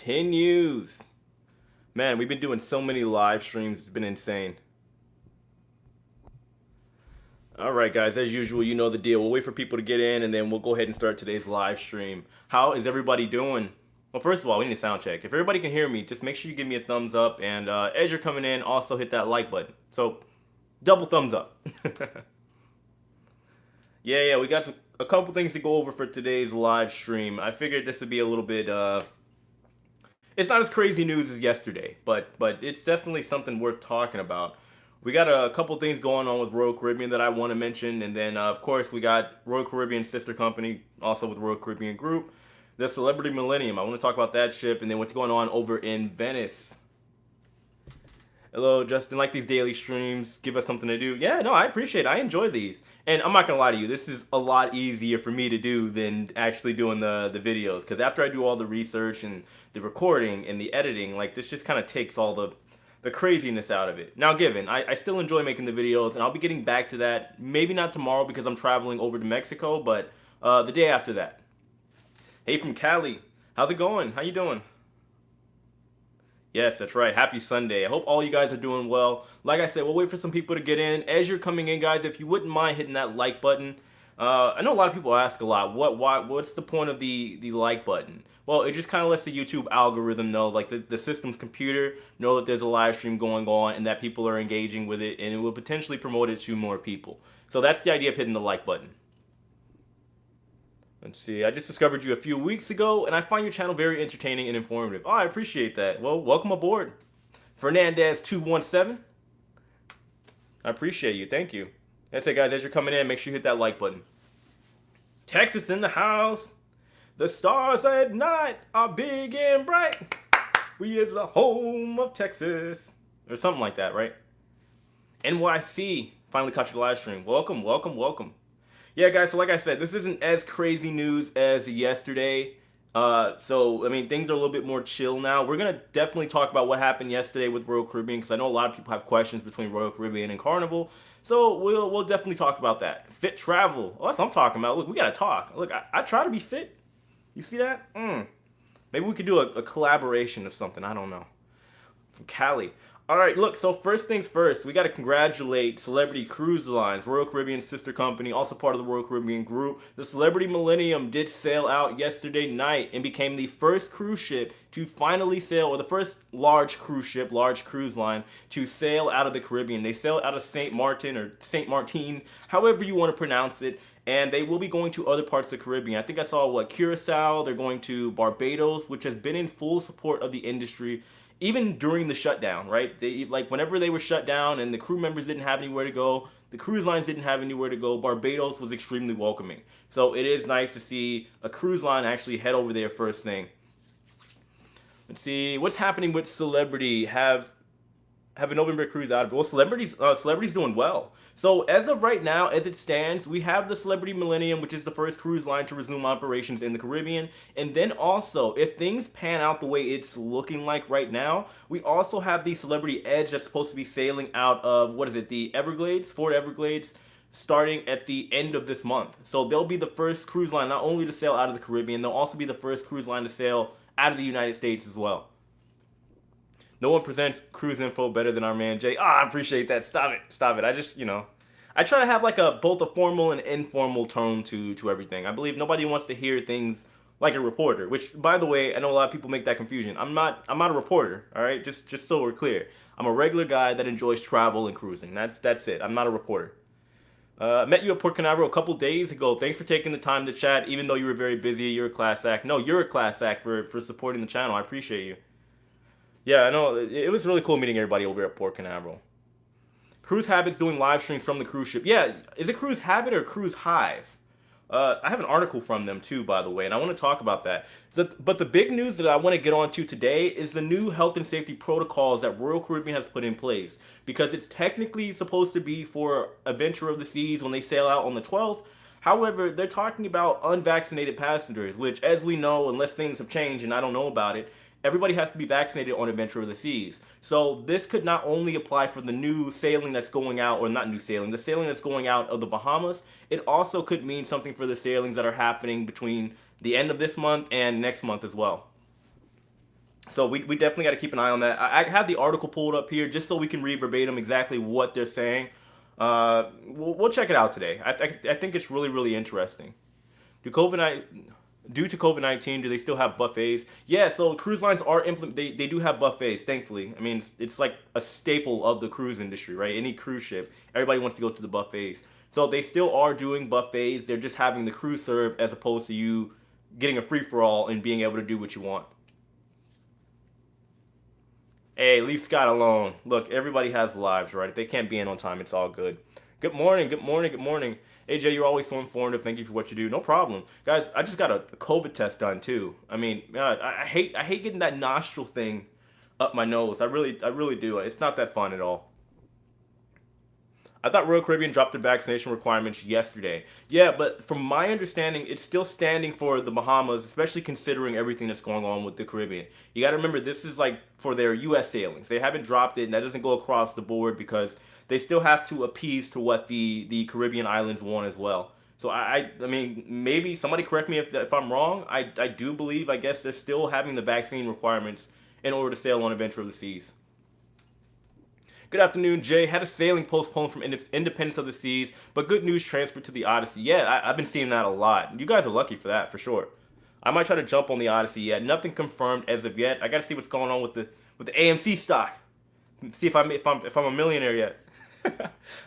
continues. Man, we've been doing so many live streams. It's been insane. All right, guys, as usual, you know the deal. We'll wait for people to get in, and then we'll go ahead and start today's live stream. How is everybody doing? Well, first of all, we need a sound check. If everybody can hear me, just make sure you give me a thumbs up. And as you're coming in, also hit that like button. So, double thumbs up. Yeah, we got a couple things to go over for today's live stream. I figured this would be a little bit, it's not as crazy news as yesterday, but it's definitely something worth talking about. We got a couple things going on with Royal Caribbean that I want to mention, and then of course we got Royal Caribbean sister company, also with Royal Caribbean Group, the Celebrity Millennium. I want to talk about that ship, and then what's going on over in Venice. Hello, Justin. Like these daily streams, give us something to do. Yeah, no, I appreciate it. I enjoy these. And I'm not going to lie to you, this is a lot easier for me to do than actually doing the videos. Because after I do all the research and the recording and the editing, like this just kind of takes all the craziness out of it. Now, given, I still enjoy making the videos, and I'll be getting back to that. Maybe not tomorrow because I'm traveling over to Mexico, but the day after that. Hey, from Cali. How's it going? How you doing? Yes, that's right. Happy Sunday. I hope all you guys are doing well. Like I said, we'll wait for some people to get in. As you're coming in, guys, if you wouldn't mind hitting that like button. I know a lot of people ask a lot, what's the point of the like button? Well, it just kind of lets the YouTube algorithm know, like the system's computer, know that there's a live stream going on and that people are engaging with it, and it will potentially promote it to more people. So that's the idea of hitting the like button. Let's see, I just discovered you a few weeks ago, and I find your channel very entertaining and informative. Oh, I appreciate that. Well, welcome aboard. Fernandez217. I appreciate you. Thank you. That's it, guys. As you're coming in, make sure you hit that like button. Texas in the house. The stars at night are big and bright. We is the home of Texas. Or something like that, right? NYC. Finally caught your live stream. Welcome, welcome, welcome. Yeah, guys, so like I said, this isn't as crazy news as yesterday. So, I mean, things are a little bit more chill now. We're going to definitely talk about what happened yesterday with Royal Caribbean, because I know a lot of people have questions between Royal Caribbean and Carnival. So, we'll definitely talk about that. Fit travel. Oh, that's what I'm talking about. Look, we got to talk. Look, I try to be fit. You see that? Maybe we could do a collaboration of something. I don't know. From Cali. All right, look, so first things first, we got to congratulate Celebrity Cruise Lines, Royal Caribbean sister company, also part of the Royal Caribbean Group. The Celebrity Millennium did sail out yesterday night and became the first cruise ship to finally sail, or the first large cruise ship, large cruise line, to sail out of the Caribbean. They sailed out of St. Martin, or St. Martin, however you want to pronounce it, and they will be going to other parts of the Caribbean. I think I saw, Curacao, they're going to Barbados, which has been in full support of the industry, even during the shutdown, right? Whenever they were shut down and the crew members didn't have anywhere to go, the cruise lines didn't have anywhere to go, Barbados was extremely welcoming. So it is nice to see a cruise line actually head over there first thing. Let's see, what's happening with Celebrity? Have a November cruise out of it. Well, Celebrity's doing well. So as of right now, as it stands, we have the Celebrity Millennium, which is the first cruise line to resume operations in the Caribbean. And then also, if things pan out the way it's looking like right now, we also have the Celebrity Edge that's supposed to be sailing out of, the Everglades, Fort Everglades, starting at the end of this month. So they'll be the first cruise line not only to sail out of the Caribbean, they'll also be the first cruise line to sail out of the United States as well. No one presents cruise info better than our man Jay. I appreciate that. Stop it. I just, I try to have both a formal and informal tone to everything. I believe nobody wants to hear things like a reporter, which, by the way, I know a lot of people make that confusion. I'm not a reporter, all right? Just so we're clear. I'm a regular guy that enjoys travel and cruising. That's it. I'm not a reporter. Met you at Port Canaveral a couple days ago. Thanks for taking the time to chat, even though you were very busy. You're a class act. No, you're a class act for supporting the channel. I appreciate you. Yeah, I know. It was really cool meeting everybody over at Port Canaveral. Cruise Habit's doing live streams from the cruise ship. Yeah, is it Cruise Habit or Cruise Hive? I have an article from them too, by the way, and I want to talk about that. But the big news that I want to get onto today is the new health and safety protocols that Royal Caribbean has put in place. Because it's technically supposed to be for Adventure of the Seas when they sail out on the 12th. However, they're talking about unvaccinated passengers, which, as we know, unless things have changed and I don't know about it, everybody has to be vaccinated on Adventure of the Seas. So this could not only apply for the new sailing that's going out, or not new sailing, the sailing that's going out of the Bahamas, it also could mean something for the sailings that are happening between the end of this month and next month as well. So we definitely got to keep an eye on that. I have the article pulled up here just so we can read verbatim exactly what they're saying. We'll check it out today. I think it's really, really interesting. Do COVID Due to COVID-19, do they still have buffets? Yeah, so cruise lines are they do have buffets, thankfully. I mean, it's like a staple of the cruise industry, right? Any cruise ship, everybody wants to go to the buffets. So they still are doing buffets. They're just having the crew serve as opposed to you getting a free for all and being able to do what you want. Hey, leave Scott alone. Look, everybody has lives, right? If they can't be in on time, it's all good. Good morning, good morning, good morning. AJ, you're always so informative. Thank you for what you do. No problem, guys. I just got a COVID test done too. I mean, God, I hate getting that nostril thing up my nose. I really do. It's not that fun at all. I thought Royal Caribbean dropped their vaccination requirements yesterday. Yeah, but from my understanding, it's still standing for the Bahamas, especially considering everything that's going on with the Caribbean. You got to remember, this is like for their U.S. sailings. They haven't dropped it, and that doesn't go across the board because they still have to appease to what the Caribbean islands want as well. So I mean, maybe somebody correct me if I'm wrong. I do believe, I guess, they're still having the vaccine requirements in order to sail on Adventure of the Seas. Good afternoon, Jay. Had a sailing postponed from Independence of the Seas, but good news transferred to the Odyssey. Yeah, I've been seeing that a lot. You guys are lucky for that, for sure. I might try to jump on the Odyssey yet. Nothing confirmed as of yet. I got to see what's going on with the AMC stock. See if I'm a millionaire yet.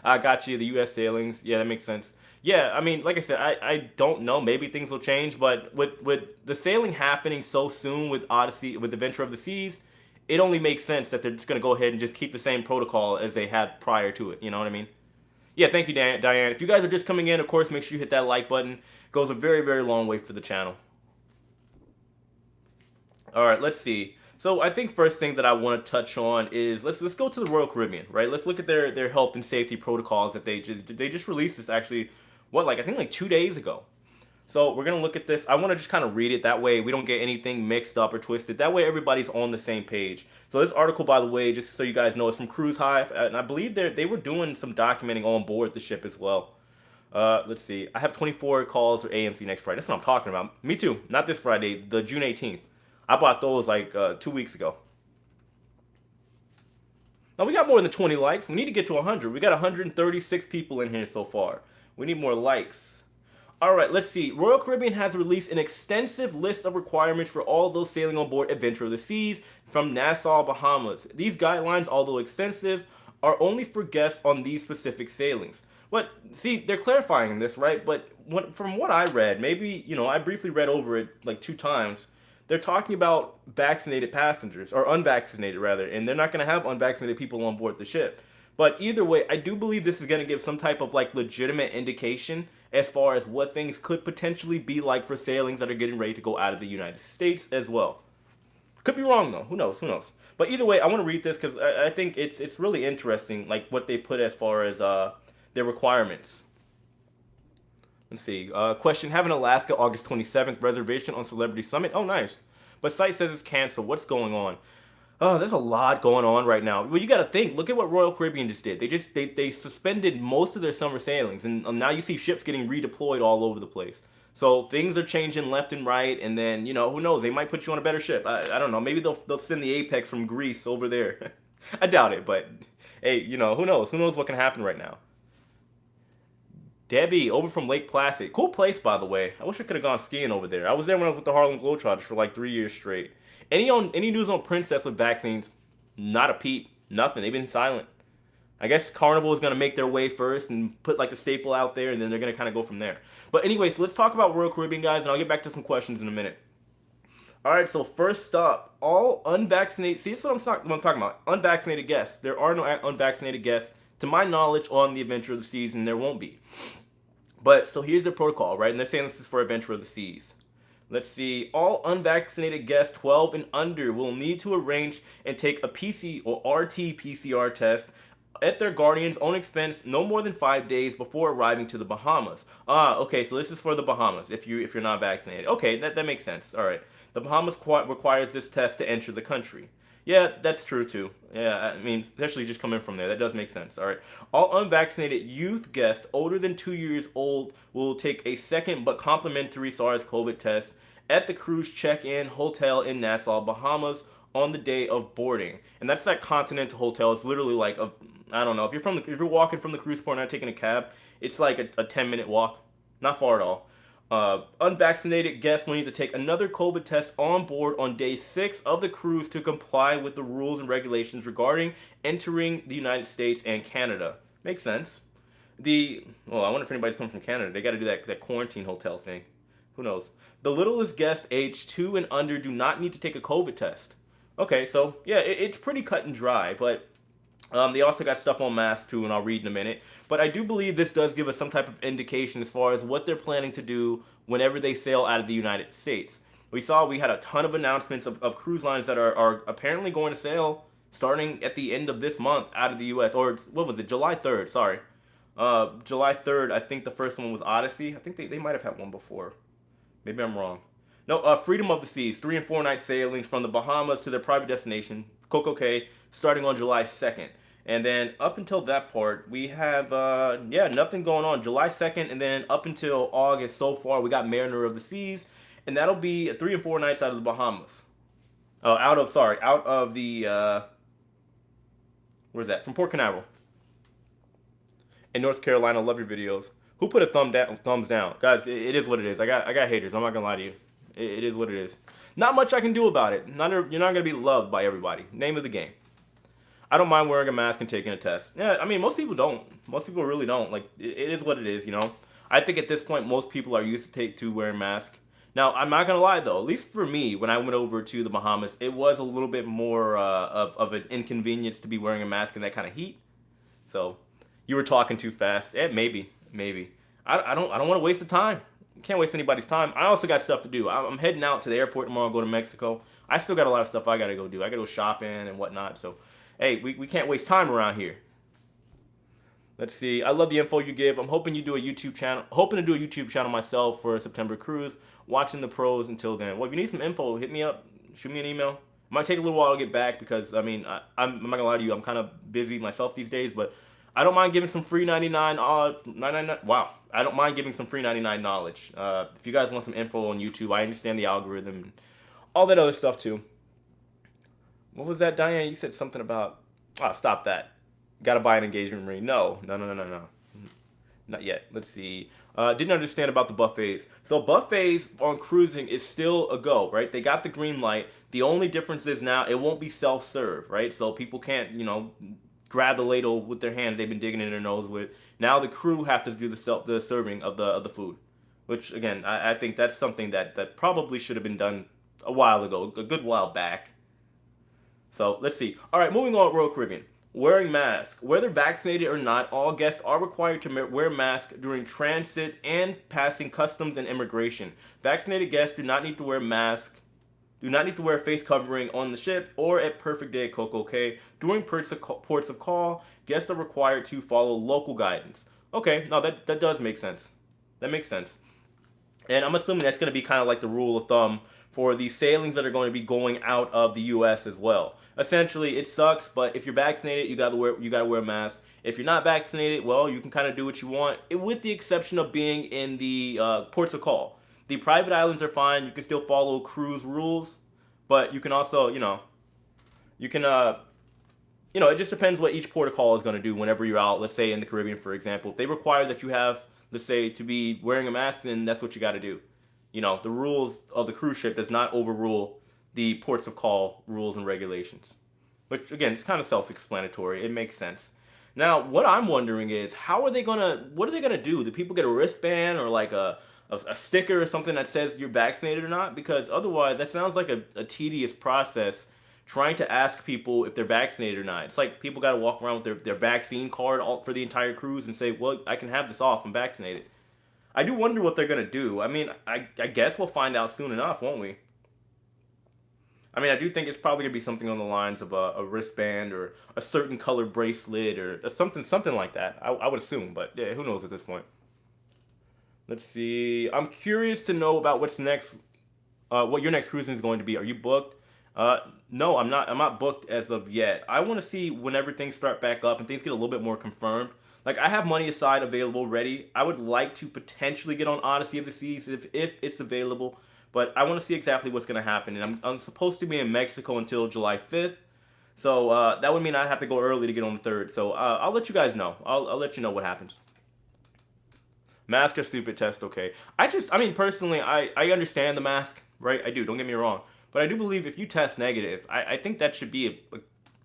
I got you. The U.S. sailings. Yeah, that makes sense. Yeah, I mean, like I said, I don't know. Maybe things will change, but with the sailing happening so soon with Odyssey, with Adventure of the Seas, it only makes sense that they're just going to go ahead and just keep the same protocol as they had prior to it. You know what I mean? Yeah, thank you, Diane. If you guys are just coming in, of course, make sure you hit that like button. It goes a very, very long way for the channel. All right, let's see. So I think first thing that I want to touch on is let's go to the Royal Caribbean, right? Let's look at their health and safety protocols that they just released this actually, what, like I think like 2 days ago. So we're going to look at this. I want to just kind of read it. That way we don't get anything mixed up or twisted. That way everybody's on the same page. So this article, by the way, just so you guys know, is from Cruise Hive. And I believe they were doing some documenting on board the ship as well. Let's see. I have 24 calls for AMC next Friday. That's what I'm talking about. Me too. Not this Friday, the June 18th. I bought those like 2 weeks ago. Now we got more than 20 likes. We need to get to 100. We got 136 people in here so far. We need more likes. Alright, let's see. Royal Caribbean has released an extensive list of requirements for all those sailing on board Adventure of the Seas from Nassau, Bahamas. These guidelines, although extensive, are only for guests on these specific sailings. But, see, they're clarifying this, right? But from what I read, maybe, I briefly read over it like 2 times, they're talking about vaccinated passengers, or unvaccinated rather, and they're not going to have unvaccinated people on board the ship. But either way, I do believe this is going to give some type of like legitimate indication as far as what things could potentially be like for sailings that are getting ready to go out of the United States as well. Could be wrong though. Who knows? Who knows? But either way, I want to read this because I think it's really interesting, like what they put as far as their requirements. Let's see. Question: Having Alaska August 27th reservation on Celebrity Summit. Oh, nice. But site says it's canceled. What's going on? Oh, there's a lot going on right now. Well, you got to think. Look at what Royal Caribbean just did. They suspended most of their summer sailings, and now you see ships getting redeployed all over the place. So things are changing left and right, and then who knows? They might put you on a better ship. I don't know. Maybe they'll send the Apex from Greece over there. I doubt it, but hey, who knows? Who knows what can happen right now? Debbie, over from Lake Placid. Cool place, by the way. I wish I could have gone skiing over there. I was there when I was with the Harlem Globetrotters for like 3 years straight. Any news on Princess with vaccines? Not a peep. Nothing. They've been silent. I guess Carnival is going to make their way first and put like the staple out there, and then they're going to kind of go from there. But anyway, so let's talk about Royal Caribbean, guys, and I'll get back to some questions in a minute. All right, so first up, all unvaccinated... See, this is what I'm talking about. Unvaccinated guests. There are no unvaccinated guests, to my knowledge, on the Adventure of the Seas, and there won't be. But, so here's their protocol, right? And they're saying this is for Adventure of the Seas. Let's see. All unvaccinated guests 12 and under will need to arrange and take a PC or RT-PCR test at their guardian's own expense no more than 5 days before arriving to the Bahamas. Okay, so this is for the Bahamas if you're not vaccinated. Okay, that makes sense. All right. The Bahamas requires this test to enter the country. Yeah, that's true too. Yeah, I mean, especially just coming from there. That does make sense. All right. All unvaccinated youth guests older than 2 years old will take a second but complimentary SARS-CoV test at the cruise check-in hotel in Nassau, Bahamas on the day of boarding, and that's that Continental Hotel. It's literally like I don't know, if you're walking from the cruise port and not taking a cab, it's like a 10-minute walk, not far at all. Unvaccinated guests will need to take another COVID test on board on day 6 of the cruise to comply with the rules and regulations regarding entering the United States and Canada. Makes sense. I wonder if anybody's coming from Canada. They got to do that quarantine hotel thing. Who knows? The littlest guest aged 2 and under do not need to take a COVID test. Okay, so yeah, it's pretty cut and dry, but they also got stuff on masks too, and I'll read in a minute. But I do believe this does give us some type of indication as far as what they're planning to do whenever they sail out of the United States. We had a ton of announcements of cruise lines that are apparently going to sail starting at the end of this month out of the U.S. Or what was it, July 3rd, sorry. July 3rd, I think the first one was Odyssey. I think they might have had one before. Maybe I'm wrong. No, Freedom of the Seas, 3 and 4 night sailings from the Bahamas to their private destination, Coco Cay, starting on July 2nd. And then up until that part, we have, nothing going on. July 2nd, and then up until August so far, we got Mariner of the Seas, and that'll be 3 and 4 nights out of the Bahamas. Out of the, where's that? From Port Canaveral. In North Carolina, love your videos. Who put a thumbs down? Guys, it is what it is. I got haters. I'm not going to lie to you. It is what it is. Not much I can do about it. You're not going to be loved by everybody. Name of the game. I don't mind wearing a mask and taking a test. Yeah, I mean, most people don't. Most people really don't. Like, it is what it is, you know? I think at this point, most people are used to wearing masks. Now, I'm not going to lie, though. At least for me, when I went over to the Bahamas, it was a little bit more of an inconvenience to be wearing a mask in that kind of heat. So, you were talking too fast. Maybe. I don't want to waste the time. Can't waste anybody's time. I also got stuff to do. I'm heading out to the airport tomorrow, go to Mexico. I still got a lot of stuff I got to go do. I got to go shopping and whatnot. So, hey, we can't waste time around here. Let's see. I love the info you give. I'm hoping to do a YouTube channel myself for a September cruise. Watching the pros until then. Well, if you need some info, hit me up. Shoot me an email. It might take a little while to get back because, I mean, I'm not going to lie to you. I'm kind of busy myself these days, but I don't mind giving some free 99. Wow. I don't mind giving some free 99 knowledge. If you guys want some info on YouTube, I understand the algorithm and all that other stuff too. What was that, Diane? You said something about... stop that. Gotta buy an engagement ring. No. Not yet. Let's see. Didn't understand about the buffets. So buffets on cruising is still a go, right? They got the green light. The only difference is now it won't be self-serve, right? So people can't, grab the ladle with their hand they've been digging in their nose with. Now the crew have to do the serving of the food, which again I think that's something that probably should have been done a while ago, a good while back. So let's see. All right, moving on. Royal Caribbean. Wearing masks. Whether vaccinated or not, all guests are required to wear masks during transit and passing customs and immigration. Vaccinated guests do not need to wear masks. Do not need to wear a face covering on the ship or at Perfect Day at Coco Cay. During ports of call, guests are required to follow local guidance. Okay, no, that does make sense. That makes sense. And I'm assuming that's going to be kind of like the rule of thumb for the sailings that are going to be going out of the U.S. as well. Essentially, it sucks, but if you're vaccinated, you gotta wear a mask. If you're not vaccinated, well, you can kind of do what you want, with the exception of being in the ports of call. The private islands are fine. You can still follow cruise rules, but you can also, it just depends what each port of call is going to do whenever you're out. Let's say in the Caribbean, for example, if they require that you have, let's say, to be wearing a mask, then that's what you got to do. The rules of the cruise ship does not overrule the ports of call rules and regulations, which again, it's kind of self-explanatory. It makes sense. Now, what I'm wondering is, what are they gonna do? Do people get a wristband or like a sticker or something that says you're vaccinated or not? Because otherwise, that sounds like a tedious process trying to ask people if they're vaccinated or not. It's like people got to walk around with their vaccine card for the entire cruise and say, well, I can have this off. I'm vaccinated. I do wonder what they're going to do. I mean, I guess we'll find out soon enough, won't we? I mean, I do think it's probably going to be something on the lines of a wristband or a certain color bracelet or something like that. I would assume, but yeah, who knows at this point. Let's see. I'm curious to know about what's next. What your next cruising is going to be. Are you booked? No, I'm not. I'm not booked as of yet. I want to see whenever things start back up and things get a little bit more confirmed. Like, I have money aside available ready. I would like to potentially get on Odyssey of the Seas if it's available. But I want to see exactly what's going to happen. And I'm supposed to be in Mexico until July 5th. So that would mean I'd have to go early to get on the 3rd. So I'll let you guys know. I'll let you know what happens. Mask or stupid test, okay. I mean, personally, I understand the mask, right? I do, don't get me wrong. But I do believe if you test negative, I think that should be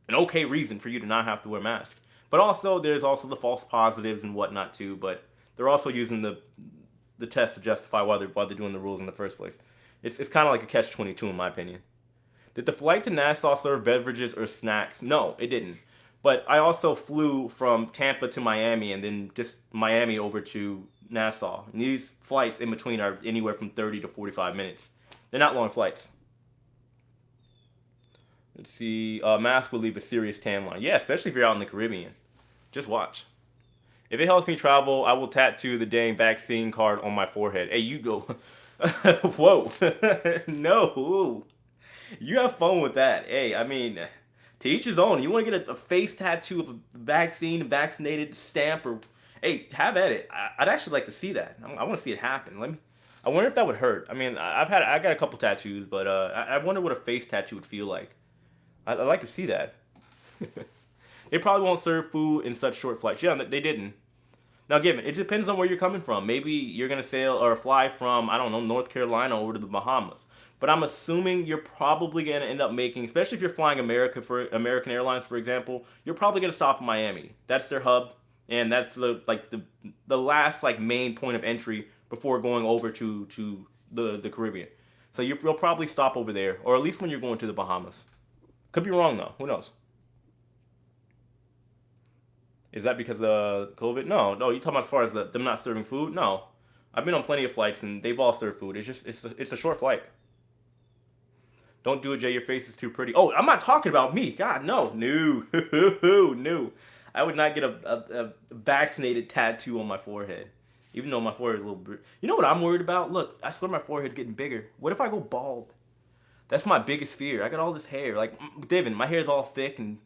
an okay reason for you to not have to wear a mask. But also, there's also the false positives and whatnot too. But they're also using the test to justify why they're doing the rules in the first place. It's kind of like a catch-22 in my opinion. Did the flight to Nassau serve beverages or snacks? No, it didn't. But I also flew from Tampa to Miami and then just Miami over to Nassau. And these flights in between are anywhere from 30 to 45 minutes. They're not long flights. Let's see. Mask will leave a serious tan line. Yeah, especially if you're out in the Caribbean. Just watch. If it helps me travel, I will tattoo the dang vaccine card on my forehead. Hey, you go. Whoa. No. You have fun with that. Hey, I mean, to each his own. You want to get a face tattoo of a vaccinated stamp, or hey, have at it. I'd actually like to see that. I want to see it happen. I wonder if that would hurt. I mean, I got a couple tattoos, but I wonder what a face tattoo would feel like. I'd like to see that. They probably won't serve food in such short flights. Yeah, they didn't. Now, given it depends on where you're coming from. Maybe you're gonna sail or fly from, I don't know, North Carolina over to the Bahamas. But I'm assuming you're probably gonna end up making, especially if you're flying American Airlines, for example, you're probably gonna stop in Miami. That's their hub, and that's the last main point of entry before going over to the Caribbean. So you'll probably stop over there, or at least when you're going to the Bahamas. Could be wrong though. Who knows? Is that because of COVID? No. You talking about as far as them not serving food? No. I've been on plenty of flights and they've all served food. It's a short flight. Don't do it, Jay. Your face is too pretty. Oh, I'm not talking about me. God, no. No. No. I would not get a vaccinated tattoo on my forehead. Even though my forehead is a little... You know what I'm worried about? Look, I swear my forehead's getting bigger. What if I go bald? That's my biggest fear. I got all this hair. Like, Divin, my hair's all thick and,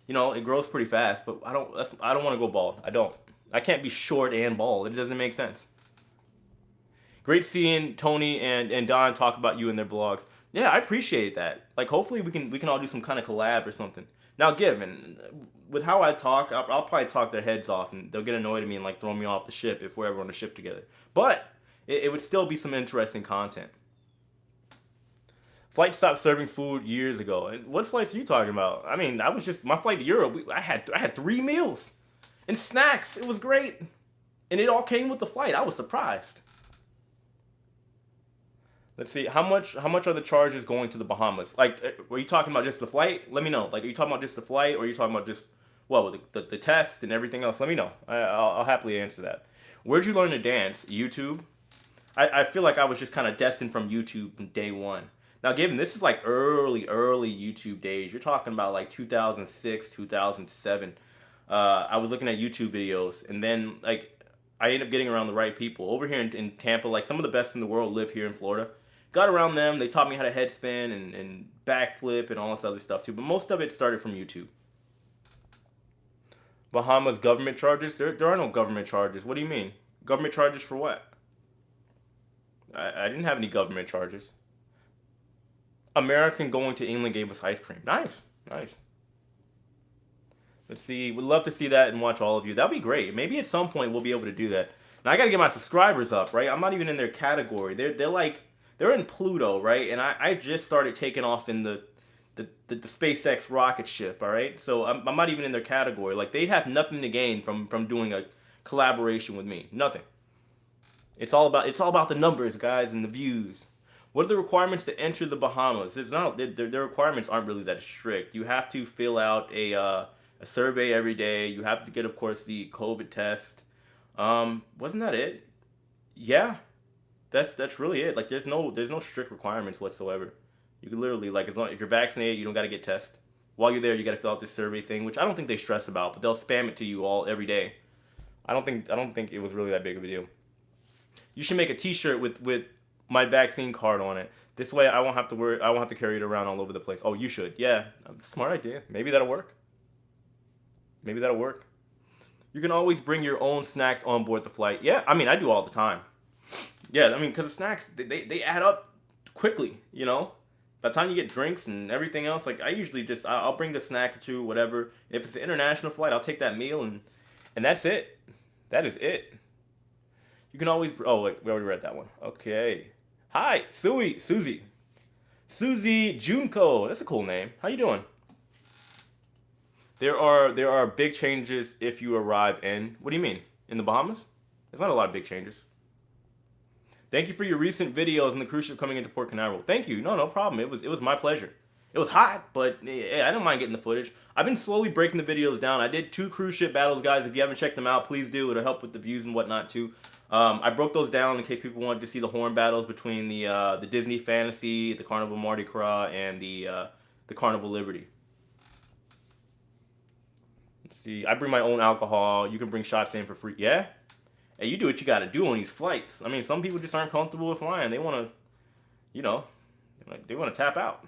it grows pretty fast. But I don't want to go bald. I don't. I can't be short and bald. It doesn't make sense. Great seeing Tony and Don talk about you in their vlogs. Yeah, I appreciate that. Like, hopefully we can all do some kind of collab or something. Now, given with how I talk, I'll probably talk their heads off and they'll get annoyed at me and throw me off the ship if we're ever on the ship together. But it would still be some interesting content. Flight stopped serving food years ago. And what flights are you talking about? I mean, my flight to Europe. I had 3 meals and snacks. It was great, and it all came with the flight. I was surprised. Let's see, how much are the charges going to the Bahamas? Were you talking about just the flight? Let me know. Are you talking about just the flight, or are you talking about just the test and everything else? Let me know. I'll happily answer that. Where'd you learn to dance? YouTube. I feel like I was just kind of destined from YouTube from day one. Now, given this is early YouTube days, you're talking about 2006, 2007. I was looking at YouTube videos, and then I ended up getting around the right people over here in Tampa. Some of the best in the world live here in Florida. Got around them. They taught me how to headspin and backflip and all this other stuff too. But most of it started from YouTube. Bahamas government charges? There are no government charges. What do you mean? Government charges for what? I didn't have any government charges. American going to England gave us ice cream. Nice. Let's see. Would love to see that and watch all of you. That'd be great. Maybe at some point we'll be able to do that. Now I gotta get my subscribers up, right? I'm not even in their category. They're in Pluto, right? And I just started taking off in the SpaceX rocket ship, all right? So I'm not even in their category. They have nothing to gain from doing a collaboration with me. Nothing. It's all about the numbers, guys, and the views. What are the requirements to enter the Bahamas? Their requirements aren't really that strict. You have to fill out a survey every day. You have to get, of course, the COVID test. Wasn't that it? Yeah, that's really it. There's no strict requirements whatsoever. You can literally if you're vaccinated, you don't got to get tested. While you're there, you got to fill out this survey thing, which I don't think they stress about, but they'll spam it to you every day. I don't think it was really that big of a deal. You should make a T-shirt with my vaccine card on it. This way I won't have to carry it around all over the place. Oh, you should. Yeah, smart idea. Maybe that'll work. You can always bring your own snacks on board the flight. Yeah, I mean, I do all the time. Yeah, I mean, because the snacks, they add up quickly, you know. By the time you get drinks and everything else, like I usually just I'll bring the snack or two, whatever. If it's an international flight, I'll take that meal and that's it. That is it. You can always. Oh, wait, we already read that one. Okay. Hi, Susie Junko. That's a cool name. How you doing? There are big changes if you arrive in. What do you mean? In the Bahamas? There's not a lot of big changes. Thank you for your recent videos on the cruise ship coming into Port Canaveral. Thank you. No problem. It was my pleasure. It was hot, but I don't mind getting the footage. I've been slowly breaking the videos down. I did 2 cruise ship battles, guys. If you haven't checked them out, please do. It'll help with the views and whatnot too. I broke those down in case people wanted to see the horn battles between the Disney Fantasy, the Carnival Mardi Gras, and the Carnival Liberty. Let's see. I bring my own alcohol. You can bring shots in for free. Yeah. Hey, you do what you got to do on these flights. I mean, some people just aren't comfortable with flying. They want to, you know, they want to tap out.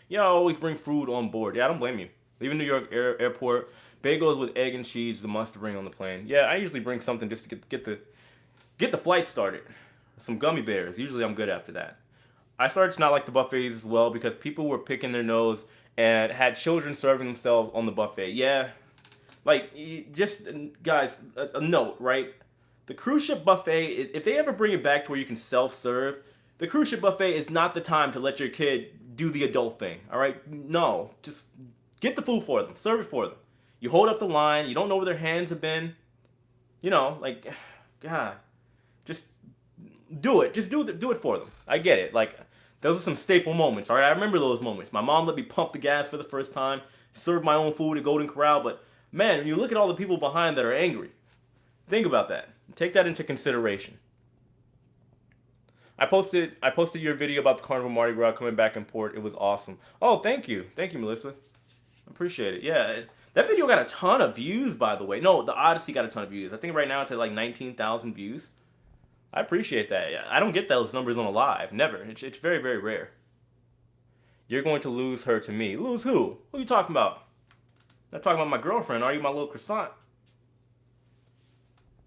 Yeah, I always bring food on board. Yeah, I don't blame you. Leaving New York airport, bagels with egg and cheese is a must to bring on the plane. Yeah, I usually bring something just to get the flight started. Some gummy bears. Usually I'm good after that. I started to not like the buffets as well because people were picking their nose and had children serving themselves on the buffet. Yeah, like just guys, a note, right? The cruise ship buffet is if they ever bring it back to where you can self-serve, the cruise ship buffet is not the time to let your kid do the adult thing. All right? No, just get the food for them, serve it for them. You hold up the line. You don't know where their hands have been. You know, like, God, just do it. Just do it for them. I get it. Like, those are some staple moments. All right, I remember those moments. My mom let me pump the gas for the first time, serve my own food at Golden Corral. But man, when you look at all the people behind that are angry, think about that. Take that into consideration. I posted your video about the Carnival Mardi Gras coming back in port. It was awesome. Oh, thank you, Melissa. Appreciate it. Yeah, that video got a ton of views, by the way. No, the Odyssey got a ton of views. I think right now it's at like 19,000 views. I appreciate that. I don't get those numbers on a live. Never. It's very, very rare. You're going to lose her to me. Lose who? Who are you talking about? Not talking about my girlfriend. Are you my little croissant?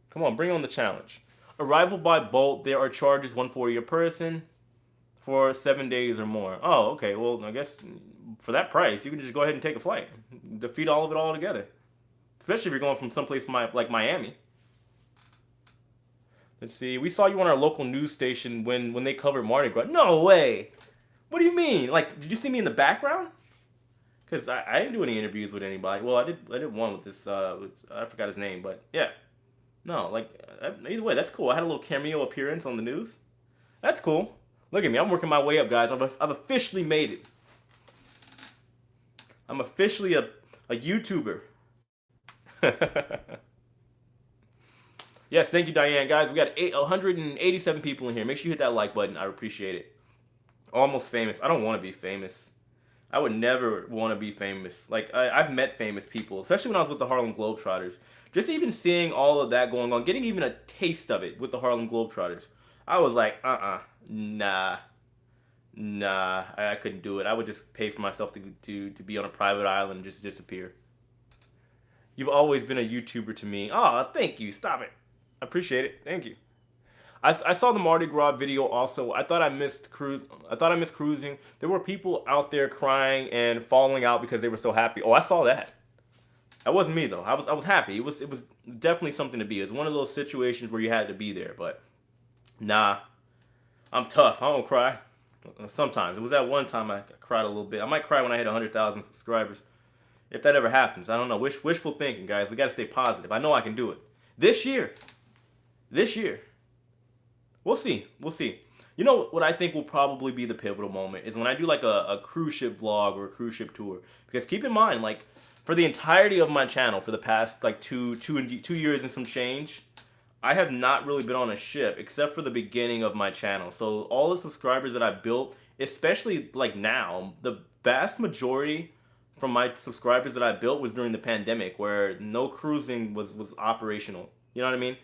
Come on, bring on the challenge. Arrival by boat. There are charges $140 a person for 7 days or more. Oh, okay. Well, I guess for that price, you can just go ahead and take a flight. Defeat all of it all together. Especially if you're going from someplace like Miami. Let's see. We saw you on our local news station when they covered Mardi Gras. No way. What do you mean? Like, did you see me in the background? Because I didn't do any interviews with anybody. Well, I did one with this. I forgot his name, but yeah. No, like either way, that's cool. I had a little cameo appearance on the news. That's cool. Look at me. I'm working my way up, guys. I've officially made it. I'm officially a YouTuber. Yes, thank you, Diane. Guys, we got 187 people in here. Make sure you hit that like button. I appreciate it. Almost famous. I don't want to be famous. I would never want to be famous. Like, I've met famous people, especially when I was with the Harlem Globetrotters. Just even seeing all of that going on, getting even a taste of it with the Harlem Globetrotters, I was like, nah, I couldn't do it. I would just pay for myself to be on a private island and just disappear. You've always been a YouTuber to me. Oh, thank you. Stop it. I appreciate it. Thank you. I saw the Mardi Gras video also. I thought I missed cruising. There were people out there crying and falling out because they were so happy. Oh, I saw that. That wasn't me though. I was happy. It was definitely something to be. It was one of those situations where you had to be there. But nah, I'm tough. I don't cry. Sometimes. It was that one time I cried a little bit. I might cry when I hit 100,000 subscribers. If that ever happens. I don't know. Wishful thinking, guys. We got to stay positive. I know I can do it. This year. We'll see. You know what I think will probably be the pivotal moment is when I do like a cruise ship vlog or a cruise ship tour. Because keep in mind, like, for the entirety of my channel, for the past like two years and some change, I have not really been on a ship except for the beginning of my channel. So all the subscribers that I built, especially like now, the vast majority from my subscribers that I built was during the pandemic where no cruising was operational. You know what I mean?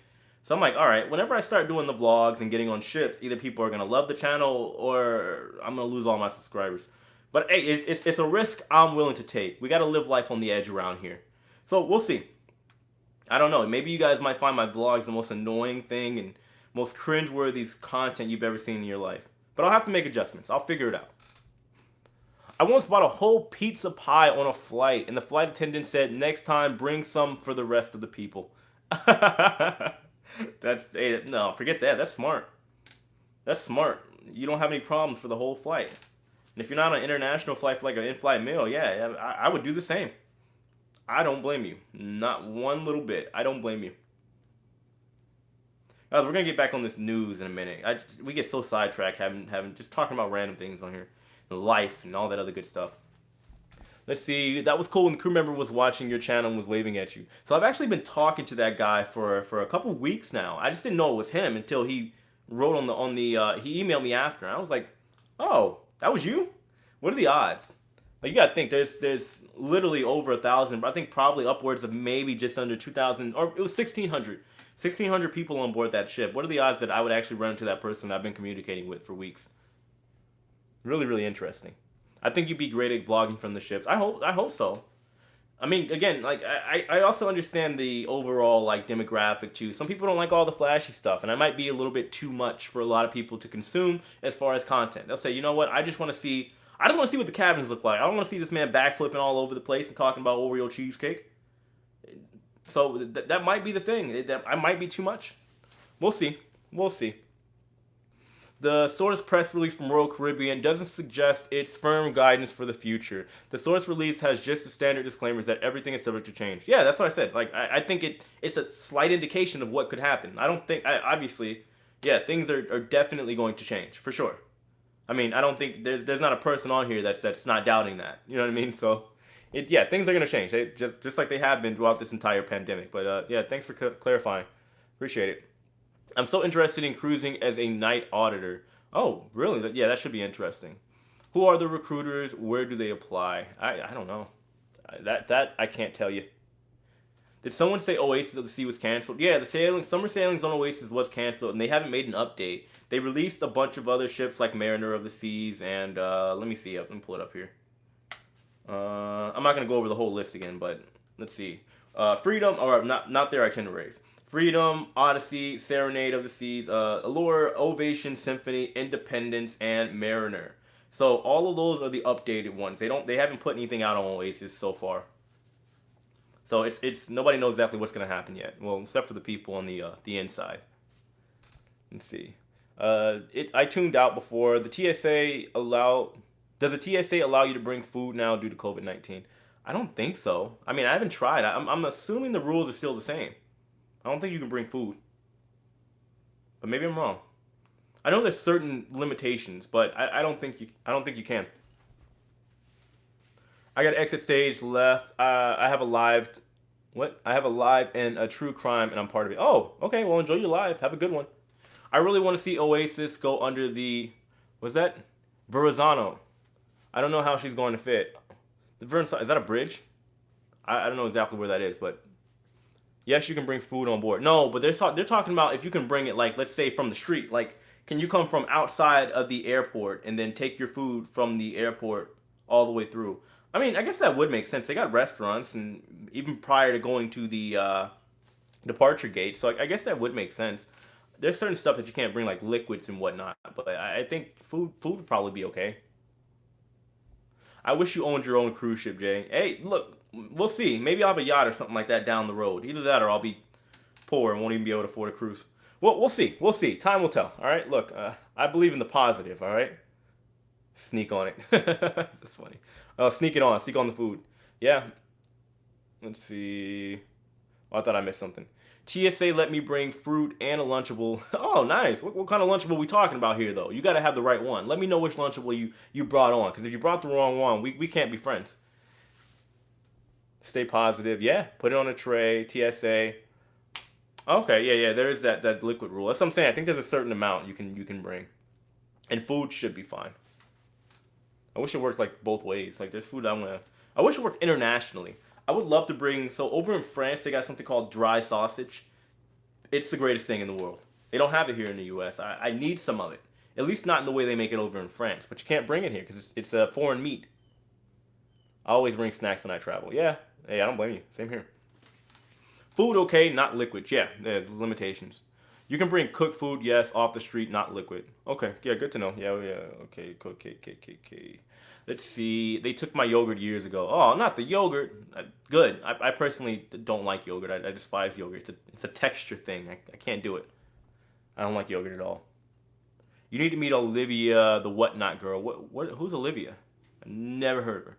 So I'm like, all right, whenever I start doing the vlogs and getting on ships, either people are going to love the channel or I'm going to lose all my subscribers. But hey, it's a risk I'm willing to take. We got to live life on the edge around here. So we'll see. I don't know. Maybe you guys might find my vlogs the most annoying thing, most cringeworthy content you've ever seen in your life. But I'll have to make adjustments. I'll figure it out. I once bought a whole pizza pie on a flight, and the flight attendant said, "Next time, bring some for the rest of the people." No, forget that. That's smart. That's smart. You don't have any problems for the whole flight. And if you're not on an international flight for like an in-flight meal, yeah, I would do the same. I don't blame you. Not one little bit. I don't blame you. Guys, we're gonna get back on this news in a minute. We get so sidetracked having just talking about random things on here, life and all that other good stuff. Let's see. That was cool when the crew member was watching your channel and was waving at you. So I've actually been talking to that guy for a couple weeks now. I just didn't know it was him until he wrote he emailed me after. And I was like, oh, that was you? What are the odds? Like, you gotta think there's literally over 1,000, but I think probably upwards of maybe just under 2,000, or it was 1,600 people on board that ship. What are the odds that I would actually run into that person I've been communicating with for weeks? Really, really interesting. I think you'd be great at vlogging from the ships. I hope so. I mean, again, like I also understand the overall like demographic too. Some people don't like all the flashy stuff, and I might be a little bit too much for a lot of people to consume as far as content. They'll say, you know what, I just want to see what the cabins look like. I don't want to see this man backflipping all over the place and talking about Oreo cheesecake. So that might be the thing. I might be too much. We'll see. We'll see. The source press release from Royal Caribbean doesn't suggest its firm guidance for the future. The source release has just the standard disclaimers that everything is subject to change. Yeah, that's what I said. Like, I think it's a slight indication of what could happen. I don't think, obviously, yeah, things are definitely going to change, for sure. I mean, I don't think, there's not a person on here that's not doubting that. You know what I mean? So, yeah, things are going to change. They, just like they have been throughout this entire pandemic. But, yeah, thanks for clarifying. Appreciate it. I'm so interested in cruising as a night auditor. Oh, really? Yeah, that should be interesting. Who are the recruiters? Where do they apply? I don't know. That I can't tell you. Did someone say Oasis of the Sea was canceled? Yeah, the summer sailings on Oasis was canceled, and they haven't made an update. They released a bunch of other ships like Mariner of the Seas, and let me see. Let me pull it up here. I'm not gonna go over the whole list again, but let's see. Freedom, or not their itineraries. Freedom, Odyssey, Serenade of the Seas, Allure, Ovation, Symphony, Independence, and Mariner. So all of those are the updated ones. They haven't put anything out on Oasis so far. So it's nobody knows exactly what's gonna happen yet. Well, except for the people on the inside. Let's see. I tuned out before. Does the TSA allow you to bring food now due to COVID-19? I don't think so. I mean, I haven't tried. I'm assuming the rules are still the same. I don't think you can bring food. But maybe I'm wrong. I know there's certain limitations, but I don't think you can. I got exit stage left. I have a live and a true crime, and I'm part of it. Oh, okay. Well, enjoy your live. Have a good one. I really want to see Oasis go under the, what's that? Verrazano. I don't know how she's going to fit. The Verrazano, is that a bridge? I don't know exactly where that is, but yes, you can bring food on board. No, but they're talking about if you can bring it, like, let's say from the street. Like, can you come from outside of the airport and then take your food from the airport all the way through? I mean, I guess that would make sense. They got restaurants, and even prior to going to the departure gate, so I guess that would make sense. There's certain stuff that you can't bring, like liquids and whatnot, but I think food would probably be okay. I wish you owned your own cruise ship, Jay. Hey, look, we'll see. Maybe I'll have a yacht or something like that down the road. Either that or I'll be poor and won't even be able to afford a cruise. Well, we'll see. We'll see. Time will tell. All right. Look, I believe in the positive. All right. Sneak on it. That's funny. Sneak it on. Sneak on the food. Yeah. Let's see. Oh, I thought I missed something. TSA let me bring fruit and a Lunchable. Oh, nice. What kind of Lunchable are we talking about here, though? You got to have the right one. Let me know which Lunchable you brought on, because if you brought the wrong one, we can't be friends. Stay positive. Yeah, put it on a tray. TSA. Okay, yeah. There is that liquid rule. That's what I'm saying. I think there's a certain amount you can bring, and food should be fine. I wish it worked like both ways. Like there's food I wish it worked internationally. I would love to bring. So over in France, they got something called dry sausage. It's the greatest thing in the world. They don't have it here in the U.S. I need some of it. At least not in the way they make it over in France. But you can't bring it here because it's a foreign meat. I always bring snacks when I travel. Yeah. Hey, I don't blame you. Same here. Food okay, not liquids. Yeah, there's limitations. You can bring cooked food, yes, off the street, not liquid. Okay, yeah, good to know. Yeah, yeah, okay, okay, okay, okay, okay. Let's see. They took my yogurt years ago. Oh, not the yogurt. Good. I personally don't like yogurt. I despise yogurt. It's a texture thing. I can't do it. I don't like yogurt at all. You need to meet Olivia, the whatnot girl. Who's Olivia? I never heard of her.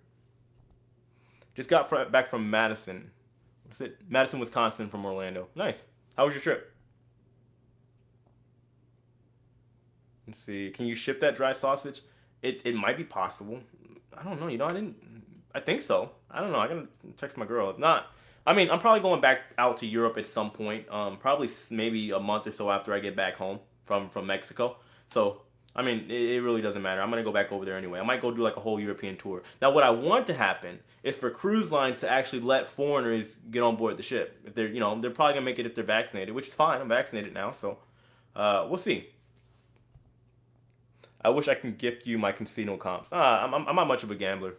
Just got back from Madison. What's it? Madison, Wisconsin from Orlando. Nice. How was your trip? Let's see. Can you ship that dry sausage? It might be possible. I don't know. I didn't. I think so. I don't know. I gotta text my girl. If not, I mean, I'm probably going back out to Europe at some point. Probably maybe a month or so after I get back home from Mexico. So I mean, it really doesn't matter. I'm gonna go back over there anyway. I might go do like a whole European tour. Now, what I want to happen is for cruise lines to actually let foreigners get on board the ship. If they're, they're probably gonna make it if they're vaccinated, which is fine. I'm vaccinated now, so we'll see. I wish I can gift you my casino comps. I'm not much of a gambler.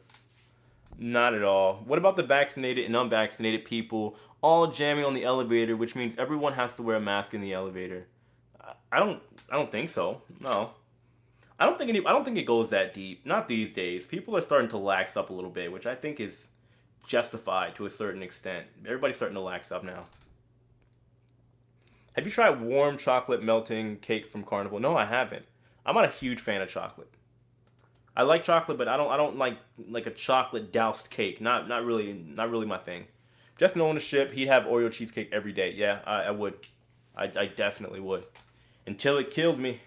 Not at all. What about the vaccinated and unvaccinated people all jamming on the elevator, which means everyone has to wear a mask in the elevator? I don't think so. No. I don't think it goes that deep. Not these days. People are starting to lax up a little bit, which I think is justified to a certain extent. Everybody's starting to lax up now. Have you tried warm chocolate melting cake from Carnival? No, I haven't. I'm not a huge fan of chocolate. I like chocolate, but I don't like a chocolate doused cake. Not really my thing. Just knowing the ship, he'd have Oreo cheesecake every day. Yeah, I would. I definitely would. Until it killed me.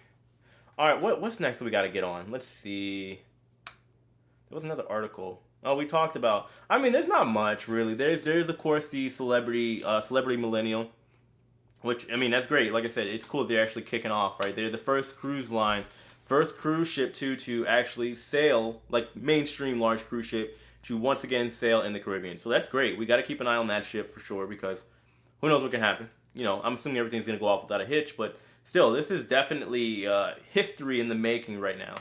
All right, what's next that we got to get on? Let's see. There was another article. Oh, we talked about. I mean, there's not much really. There's of course the celebrity Millennium, which I mean that's great. Like I said, it's cool that they're actually kicking off. Right, they're the first cruise line, first cruise ship to actually sail, like mainstream large cruise ship to once again sail in the Caribbean. So that's great. We got to keep an eye on that ship for sure because who knows what can happen. I'm assuming everything's gonna go off without a hitch, but still, this is definitely history in the making right now.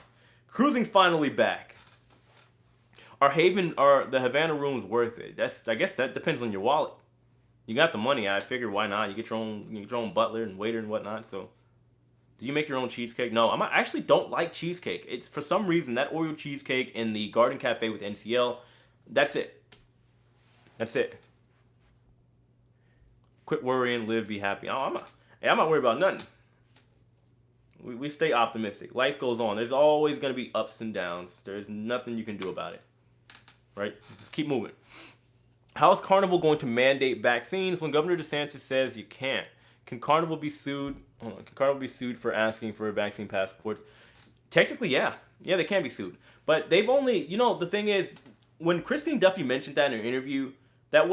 Cruising finally back. Are the Havana rooms worth it? I guess that depends on your wallet. You got the money, I figure why not? You get your own butler and waiter and whatnot. So, do you make your own cheesecake? No, I actually don't like cheesecake. It's for some reason that Oreo cheesecake in the Garden Cafe with NCL. That's it. That's it. Quit worrying, live, be happy. I'm not worried about nothing. We stay optimistic. Life goes on. There's always going to be ups and downs. There's nothing you can do about it. Right? Just keep moving. How is Carnival going to mandate vaccines when Governor DeSantis says you can't? Can Carnival be sued? Hold on. Can Carnival be sued for asking for vaccine passports? Technically, yeah. Yeah, they can be sued. But they've only, the thing is, when Christine Duffy mentioned that in her interview, that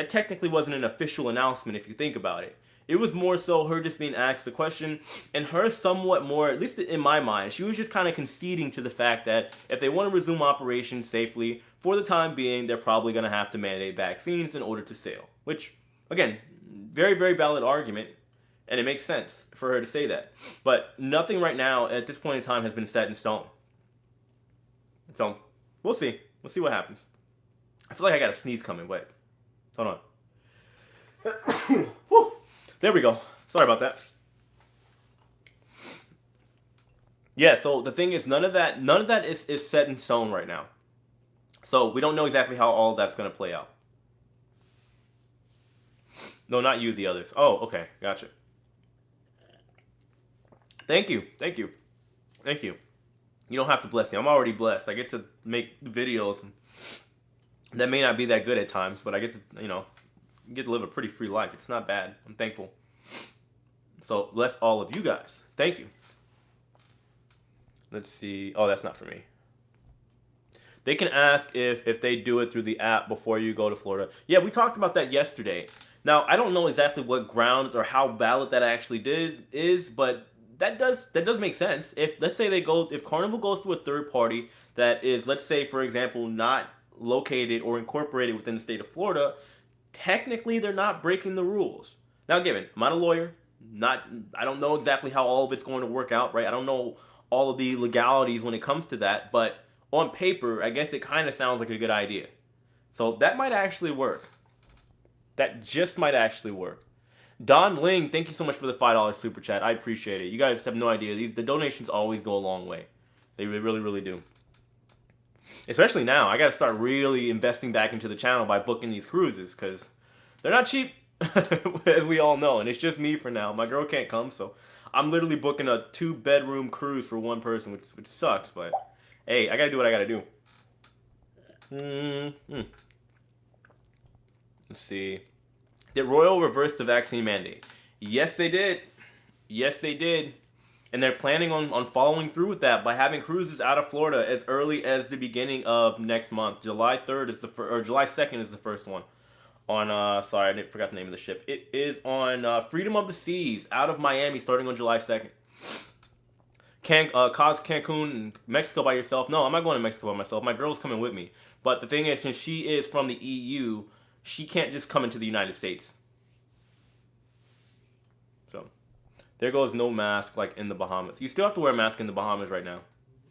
technically wasn't an official announcement if you think about it. It was more so her just being asked the question, and her somewhat more, at least in my mind, she was just kind of conceding to the fact that if they want to resume operations safely, for the time being, they're probably going to have to mandate vaccines in order to sail. Which, again, very, very valid argument, and it makes sense for her to say that. But nothing right now, at this point in time, has been set in stone. So, we'll see. We'll see what happens. I feel like I got a sneeze coming, but hold on. There we go. Sorry about that. Yeah, so the thing is, none of that is set in stone right now. So we don't know exactly how all of that's going to play out. No, not you, the others. Oh, okay. Gotcha. Thank you. Thank you. Thank you. You don't have to bless me. I'm already blessed. I get to make videos that may not be that good at times, but I get to, get to live a pretty free life. It's not bad. I'm thankful. So bless all of you guys. Thank you. Let's see. Oh, that's not for me. They can ask if they do it through the app before you go to Florida. Yeah, we talked about that yesterday. Now, I don't know exactly what grounds or how valid that actually is, but that does make sense. Let's say if Carnival goes to a third party that is, let's say, for example, not located or incorporated within the state of Florida, technically they're not breaking the rules. Now, given I'm not a lawyer, I don't know exactly how all of it's going to work out, right? I don't know all of the legalities when it comes to that, but on paper, I guess it kind of sounds like a good idea. So that might actually work. That just might actually work. Don Ling, thank you so much for the $5 super chat. I appreciate it. You guys have no idea. The donations always go a long way. They really, really do. Especially now. I got to start really investing back into the channel by booking these cruises because they're not cheap, as we all know. And it's just me for now. My girl can't come, so I'm literally booking a 2-bedroom cruise for one person, which sucks. But hey, I got to do what I got to do. Let's see. Did Royal reverse the vaccine mandate? Yes, they did. Yes, they did. And they're planning on following through with that by having cruises out of Florida as early as the beginning of next month. July 3rd is the first, or July 2nd is the first one. On, sorry, I forgot the name of the ship. It is on Freedom of the Seas out of Miami starting on July 2nd. Cause Cancun and Mexico by yourself? No, I'm not going to Mexico by myself. My girl's coming with me. But the thing is, since she is from the EU, she can't just come into the United States. So, there goes no mask like in the Bahamas. You still have to wear a mask in the Bahamas right now.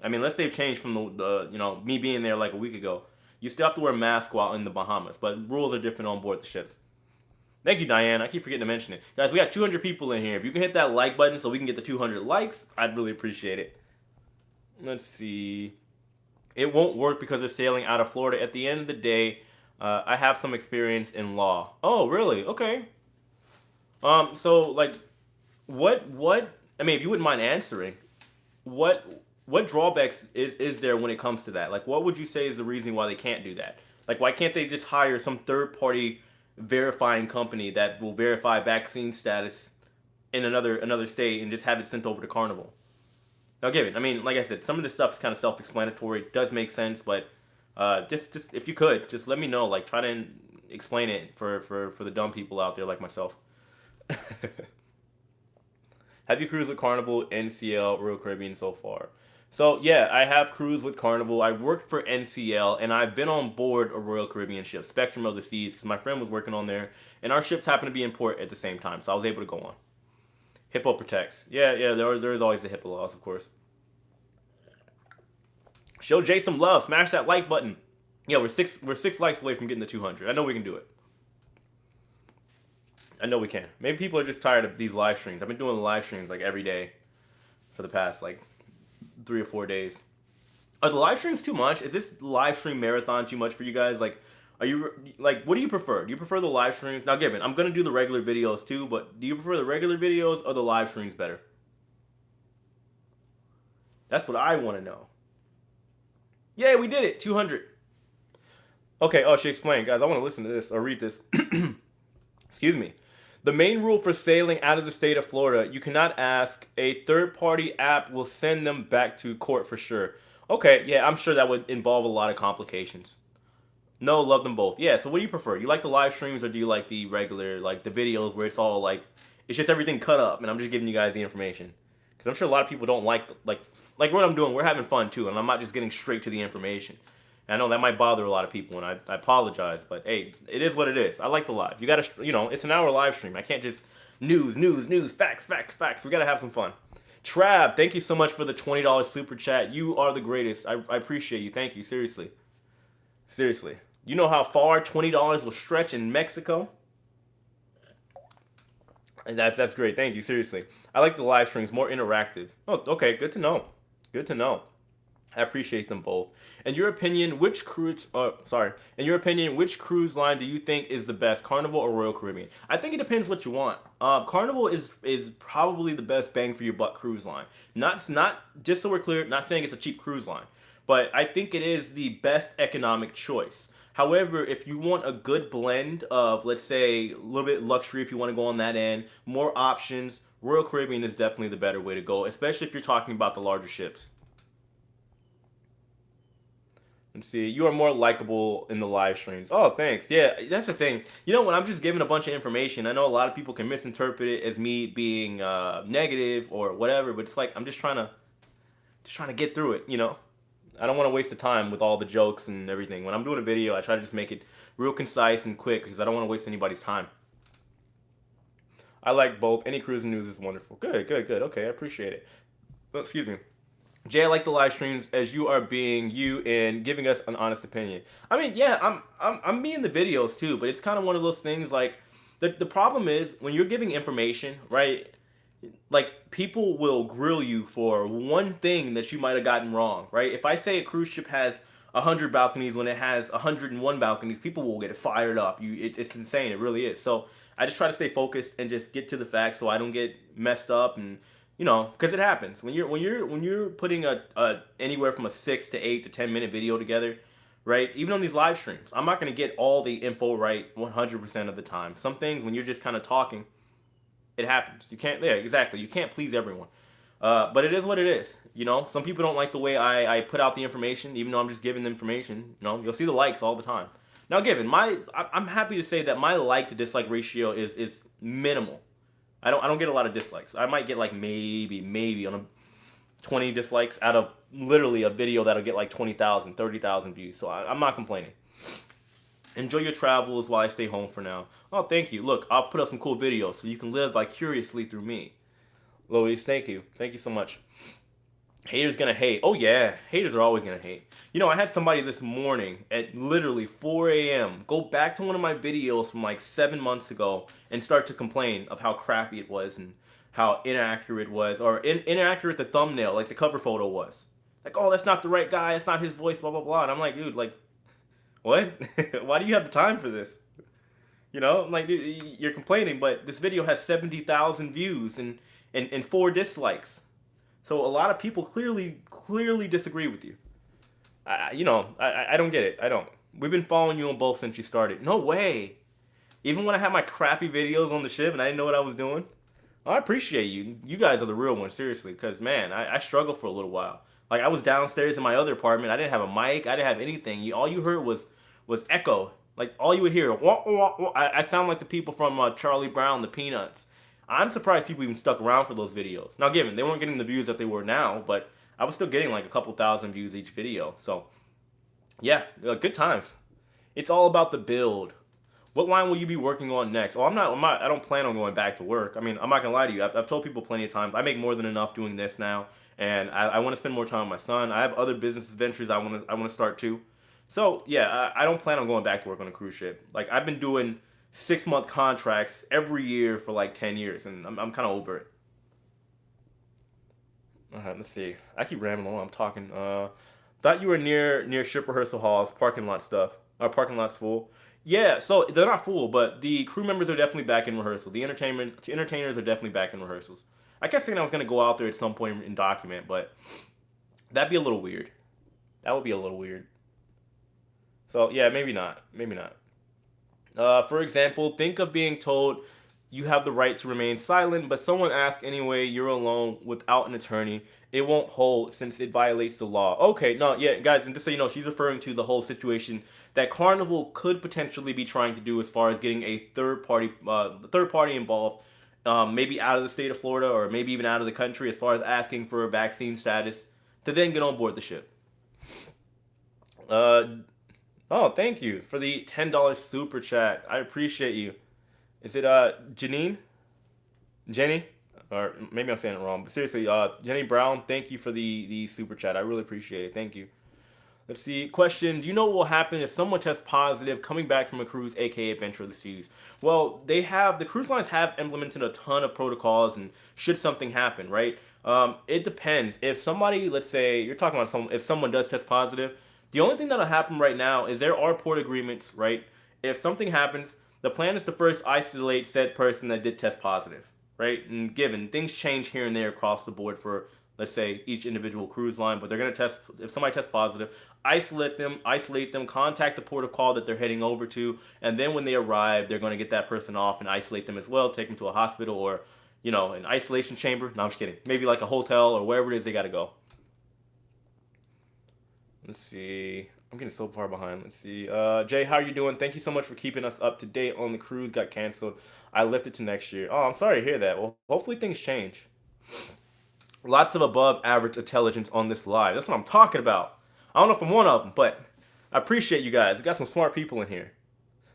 I mean, unless they've changed from the me being there like a week ago. You still have to wear a mask while in the Bahamas, but rules are different on board the ship. Thank you, Diane. I keep forgetting to mention it. Guys, we got 200 people in here. If you can hit that like button so we can get the 200 likes, I'd really appreciate it. Let's see. It won't work because they're sailing out of Florida. At the end of the day, I have some experience in law. Oh, really? Okay. So, like, what, I mean, if you wouldn't mind answering, what drawbacks is there when it comes to that? Like, what would you say is the reason why they can't do that? Like, why can't they just hire some third-party verifying company that will verify vaccine status in another state and just have it sent over to Carnival? Now, given, I mean, like I said, some of this stuff is kind of self-explanatory. It does make sense, but just if you could, just let me know. Like, try to explain it for the dumb people out there like myself. Have you cruised with Carnival, NCL, Royal Caribbean so far? So, yeah, I have cruised with Carnival. I worked for NCL, and I've been on board a Royal Caribbean ship, Spectrum of the Seas, because my friend was working on there, and our ships happened to be in port at the same time, so I was able to go on. Hippo protects. Yeah, there is always a HIPAA laws, of course. Show Jay some love. Smash that like button. Yeah, we're six likes away from getting the 200. I know we can do it. I know we can. Maybe people are just tired of these live streams. I've been doing the live streams like every day for the past like 3 or 4 days. Are the live streams too much? Is this live stream marathon too much for you guys? Like, are you like, what do you prefer? Do you prefer the live streams? Now, given I'm gonna do the regular videos too, but do you prefer the regular videos or the live streams better? That's what I want to know. Yay, we did it. 200. Okay. Oh, she explained, guys. I want to listen to this or read this. Excuse me. The main rule for sailing out of the state of Florida, you cannot ask. A third-party app will send them back to court for sure. Okay, yeah, I'm sure that would involve a lot of complications. No, love them both. Yeah, so what do you prefer? Do you like the live streams or do you like the regular, like the videos where it's all like, it's just everything cut up and I'm just giving you guys the information? Because I'm sure a lot of people don't like what I'm doing. We're having fun too, and I'm not just getting straight to the information. I know that might bother a lot of people, and I apologize, but hey, it is what it is. I like the live. You gotta, it's an hour live stream. I can't just news, facts. We gotta have some fun. Trab, thank you so much for the $20 super chat. You are the greatest. I appreciate you. Thank you. Seriously. You know how far $20 will stretch in Mexico? And that's great. Thank you. Seriously. I like the live streams, more interactive. Oh, okay. Good to know. I appreciate them both. In your opinion, which cruise line do you think is the best, Carnival or Royal Caribbean? I think it depends what you want. Carnival is probably the best bang for your buck cruise line. Not just so we're clear, not saying it's a cheap cruise line, but I think it is the best economic choice. However, if you want a good blend of, let's say, a little bit luxury, if you want to go on that end, more options, Royal Caribbean is definitely the better way to go, especially if you're talking about the larger ships. Let's see, you are more likable in the live streams. Oh, thanks. Yeah, that's the thing. When I'm just giving a bunch of information, I know a lot of people can misinterpret it as me being negative or whatever, but it's like I'm just trying to get through it. I don't want to waste the time with all the jokes and everything. When I'm doing a video, I try to just make it real concise and quick because I don't want to waste anybody's time. I like both. Any cruising news is wonderful. Good. Okay, I appreciate it. Oh, excuse me. Jay, I like the live streams as you are being you and giving us an honest opinion. I mean, yeah, I'm me in the videos too, but it's kind of one of those things like The problem is when you're giving information, right? Like people will grill you for one thing that you might have gotten wrong, right? If I say a cruise ship has 100 balconies when it has 101 balconies, people will get fired up. It's insane. It really is. So I just try to stay focused and just get to the facts, so I don't get messed up, and because it happens when you're putting a anywhere from a 6 to 8 to 10 minute video together, right? Even on these live streams, I'm not gonna get all the info right 100% of the time. Some things when you're just kind of talking, it happens. You can't, yeah, exactly. You can't please everyone. But it is what it is. Some people don't like the way I put out the information, even though I'm just giving the information. You'll see the likes all the time. Now, I'm happy to say that my like to dislike ratio is minimal. I don't get a lot of dislikes. I might get like maybe on a 20 dislikes out of literally a video that'll get like 20,000, 30,000 views. So I'm not complaining. Enjoy your travels while I stay home for now. Oh, thank you. Look, I'll put up some cool videos so you can live vicariously through me. Louise, thank you. Thank you so much. Haters gonna hate. Oh, yeah. Haters are always gonna hate. I had somebody this morning at literally 4 a.m. go back to one of my videos from like 7 months ago and start to complain of how crappy it was and how inaccurate it was, or inaccurate the thumbnail, like the cover photo was. Like, oh, that's not the right guy. It's not his voice, blah, blah, blah. And I'm like, dude, like, what? Why do you have the time for this? I'm like, dude, you're complaining, but this video has 70,000 views and 4 dislikes. So a lot of people clearly disagree with you. I don't get it. I don't. We've been following you on both since you started. No way. Even when I had my crappy videos on the ship and I didn't know what I was doing. Oh, I appreciate you. You guys are the real ones, seriously. Because, man, I struggled for a little while. Like, I was downstairs in my other apartment. I didn't have a mic. I didn't have anything. All you heard was echo. Like, all you would hear, wah, wah, wah. I sound like the people from Charlie Brown, the Peanuts. I'm surprised people even stuck around for those videos. Now, given they weren't getting the views that they were now, but I was still getting like a couple thousand views each video. So, yeah, good times. It's all about the build. What line will you be working on next? Oh, I don't plan on going back to work. I mean, I'm not gonna lie to you. I've told people plenty of times. I make more than enough doing this now, and I want to spend more time with my son. I have other business ventures I want to start too. So yeah, I don't plan on going back to work on a cruise ship. Like, I've been doing 6-month contracts every year for like 10 years, and I'm kind of over it. All right, let's see. I keep rambling on. I'm talking. Thought you were near ship rehearsal halls, parking lot stuff. Our parking lot's full. Yeah, so they're not full, but the crew members are definitely back in rehearsal. The entertainers are definitely back in rehearsals. I kept saying I was gonna go out there at some point and document, but that'd be a little weird. That would be a little weird. So yeah, maybe not. Maybe not. For example, think of being told you have the right to remain silent, but someone asks anyway, you're alone without an attorney. It won't hold since it violates the law. Okay, no, yeah, guys, and just so you know, she's referring to the whole situation that Carnival could potentially be trying to do as far as getting a third party involved, maybe out of the state of Florida or maybe even out of the country, as far as asking for a vaccine status to then get on board the ship. Uh, oh, thank you for the $10 super chat. I appreciate you. Is it Janine? Jenny? Or maybe I'm saying it wrong, but seriously, Jenny Brown, thank you for the super chat. I really appreciate it. Thank you. Let's see. Question: do you know what will happen if someone tests positive coming back from a cruise, aka Adventure of the Seas? Well, the cruise lines have implemented a ton of protocols, and should something happen, right? It depends. If somebody, let's say you're talking about if someone does test positive, the only thing that'll happen right now is there are port agreements, right? If something happens, the plan is to first isolate said person that did test positive, right? And given things change here and there across the board for, let's say, each individual cruise line, but they're going to test, if somebody tests positive, isolate them, contact the port of call that they're heading over to, and then when they arrive, they're going to get that person off and isolate them as well, take them to a hospital or, an isolation chamber. No, I'm just kidding. Maybe like a hotel or wherever it is they got to go. Let's see. I'm getting so far behind. Let's see. Jay, how are you doing? Thank you so much for keeping us up to date on the cruise. Got canceled. I left it to next year. Oh, I'm sorry to hear that. Well, hopefully things change. Lots of above average intelligence on this live. That's what I'm talking about. I don't know if I'm one of them, but I appreciate you guys. We got some smart people in here.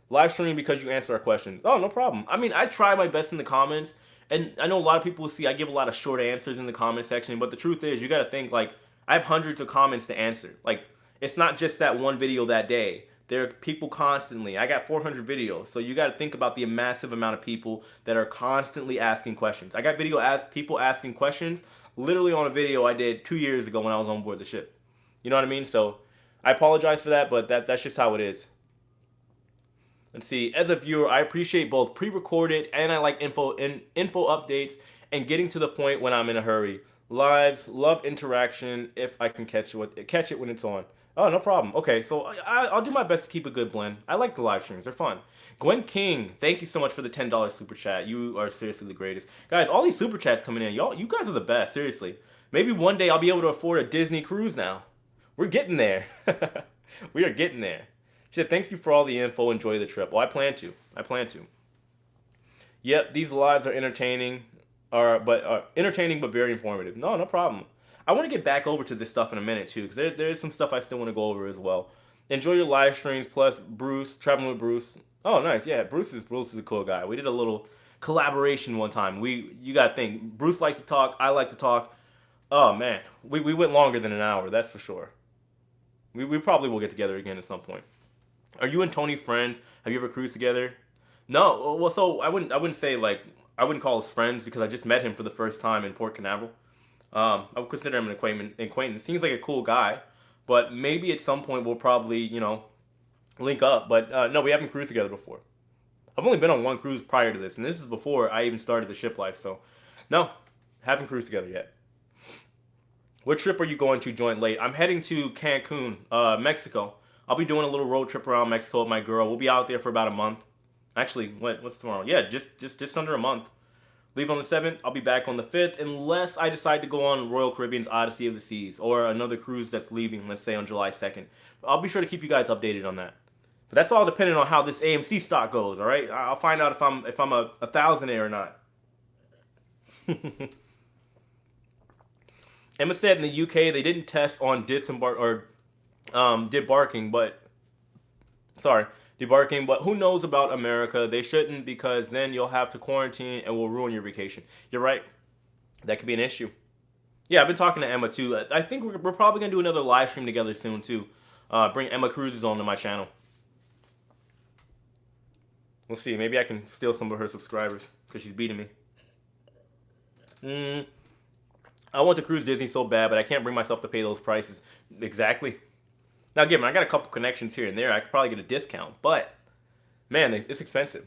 Live streaming because you answer our questions. Oh, no problem. I mean, I try my best in the comments, and I know a lot of people will see I give a lot of short answers in the comment section, but the truth is, you got to think, like, I have hundreds of comments to answer. Like, it's not just that one video that day. There are people constantly. I got 400 videos, so you got to think about the massive amount of people that are constantly asking questions. I got people asking questions literally on a video I did 2 years ago when I was on board the ship. You know what I mean? So I apologize for that, but that's just how it is. Let's see. As a viewer, I appreciate both pre-recorded and I like info updates and getting to the point when I'm in a hurry. Lives, love interaction if I can catch it when it's on. Oh, no problem. Okay, so I'll do my best to keep a good blend. I like the live streams. They're fun. Gwen King, thank you so much for the $10 super chat. You are seriously the greatest. Guys, all these super chats coming in. You guys are the best, seriously. Maybe one day I'll be able to afford a Disney cruise now. We're getting there. We are getting there. She said, thank you for all the info. Enjoy the trip. Well, I plan to. Yep, these lives are entertaining, entertaining but very informative. No problem. I want to get back over to this stuff in a minute too, because there is some stuff I still want to go over as well. Enjoy your live streams. Plus, Bruce, traveling with Bruce. Oh, nice. Yeah, Bruce is a cool guy. We did a little collaboration one time. You got to think. Bruce likes to talk. I like to talk. Oh man, we went longer than an hour. That's for sure. We probably will get together again at some point. Are you and Tony friends? Have you ever cruised together? No. Well, so I wouldn't say like I wouldn't call us friends because I just met him for the first time in Port Canaveral. I would consider him an acquaintance. Seems like a cool guy, but maybe at some point we'll probably link up. But no, we haven't cruised together before. I've only been on one cruise prior to this, and this is before I even started the Shiplife. So no, haven't cruised together yet. What trip are you going to join late? I'm heading to Cancun, Mexico. I'll be doing a little road trip around Mexico with my girl. We'll be out there for about a month. Actually, what's tomorrow? Yeah, just under a month. Leave on the 7th. I'll be back on the 5th unless I decide to go on Royal Caribbean's Odyssey of the Seas or another cruise that's leaving, let's say on July 2nd. I'll be sure to keep you guys updated on that. But that's all dependent on how this AMC stock goes, all right? I'll find out if I'm a thousandaire or not. Emma said in the UK they didn't test on debarking, but who knows about America? They shouldn't, because then you'll have to quarantine and will ruin your vacation. You're right. That could be an issue. Yeah, I've been talking to Emma too. I think we're probably going to do another live stream together soon too. Bring Emma Cruises onto my channel. We'll see. Maybe I can steal some of her subscribers because she's beating me. I want to cruise Disney so bad, but I can't bring myself to pay those prices. Exactly. Now, again, I got a couple connections here and there. I could probably get a discount, but man, it's expensive.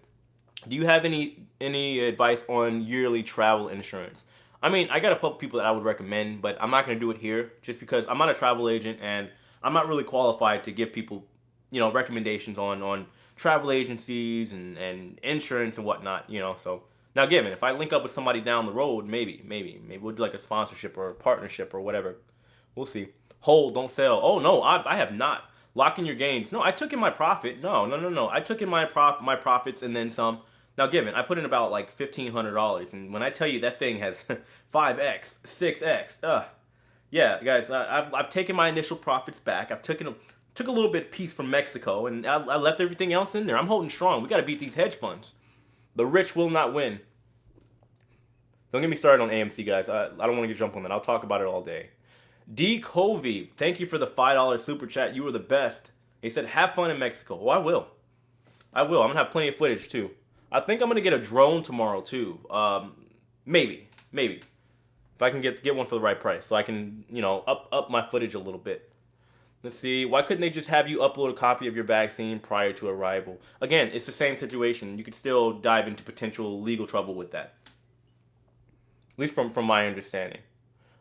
Do you have any advice on yearly travel insurance? I mean, I got a couple people that I would recommend, but I'm not going to do it here just because I'm not a travel agent and I'm not really qualified to give people, recommendations on travel agencies and insurance and whatnot, So now, again, if I link up with somebody down the road, maybe we'll do like a sponsorship or a partnership or whatever. We'll see. Hold, don't sell. Oh no, I have not. Lock in your gains. No, I took in my profit. No. I took in my profits and then some. Now, given I put in about like $1,500, and when I tell you that thing has 5x, 6x, yeah, guys, I've taken my initial profits back. Took a little bit piece from Mexico, and I left everything else in there. I'm holding strong. We got to beat these hedge funds. The rich will not win. Don't get me started on AMC, guys. I don't want to get jump on that. I'll talk about it all day. D. Covey, thank you for the $5 super chat. You were the best. He said, have fun in Mexico. Oh, I will. I'm going to have plenty of footage, too. I think I'm going to get a drone tomorrow, too. Maybe. If I can get one for the right price. So I can, up my footage a little bit. Let's see. Why couldn't they just have you upload a copy of your vaccine prior to arrival? Again, it's the same situation. You could still dive into potential legal trouble with that. At least from my understanding.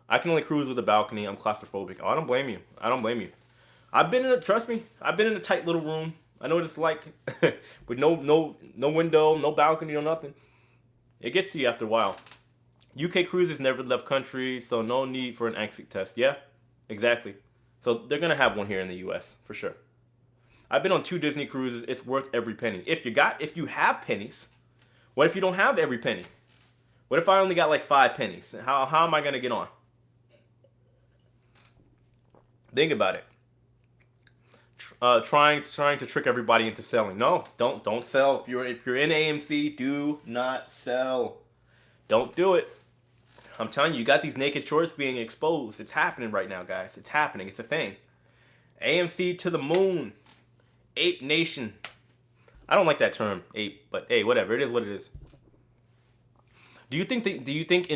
I can only cruise with a balcony. I'm claustrophobic. Oh, I don't blame you. Trust me, I've been in a tight little room. I know what it's like. With no window, no balcony, no nothing. It gets to you after a while. UK cruises never left country, so no need for an exit test. Yeah, exactly. So they're going to have one here in the US, for sure. I've been on 2 Disney cruises. It's worth every penny. If you have pennies, what if you don't have every penny? What if I only got like 5 pennies? How am I going to get on? Think about it. Trying to trick everybody into selling. No, don't sell. If you're in AMC, do not sell. Don't do it. I'm telling you, you got these naked shorts being exposed. It's happening right now, guys. It's happening. It's a thing. AMC to the moon. Ape Nation. I don't like that term, ape, but hey, whatever. It is what it is. Do you think in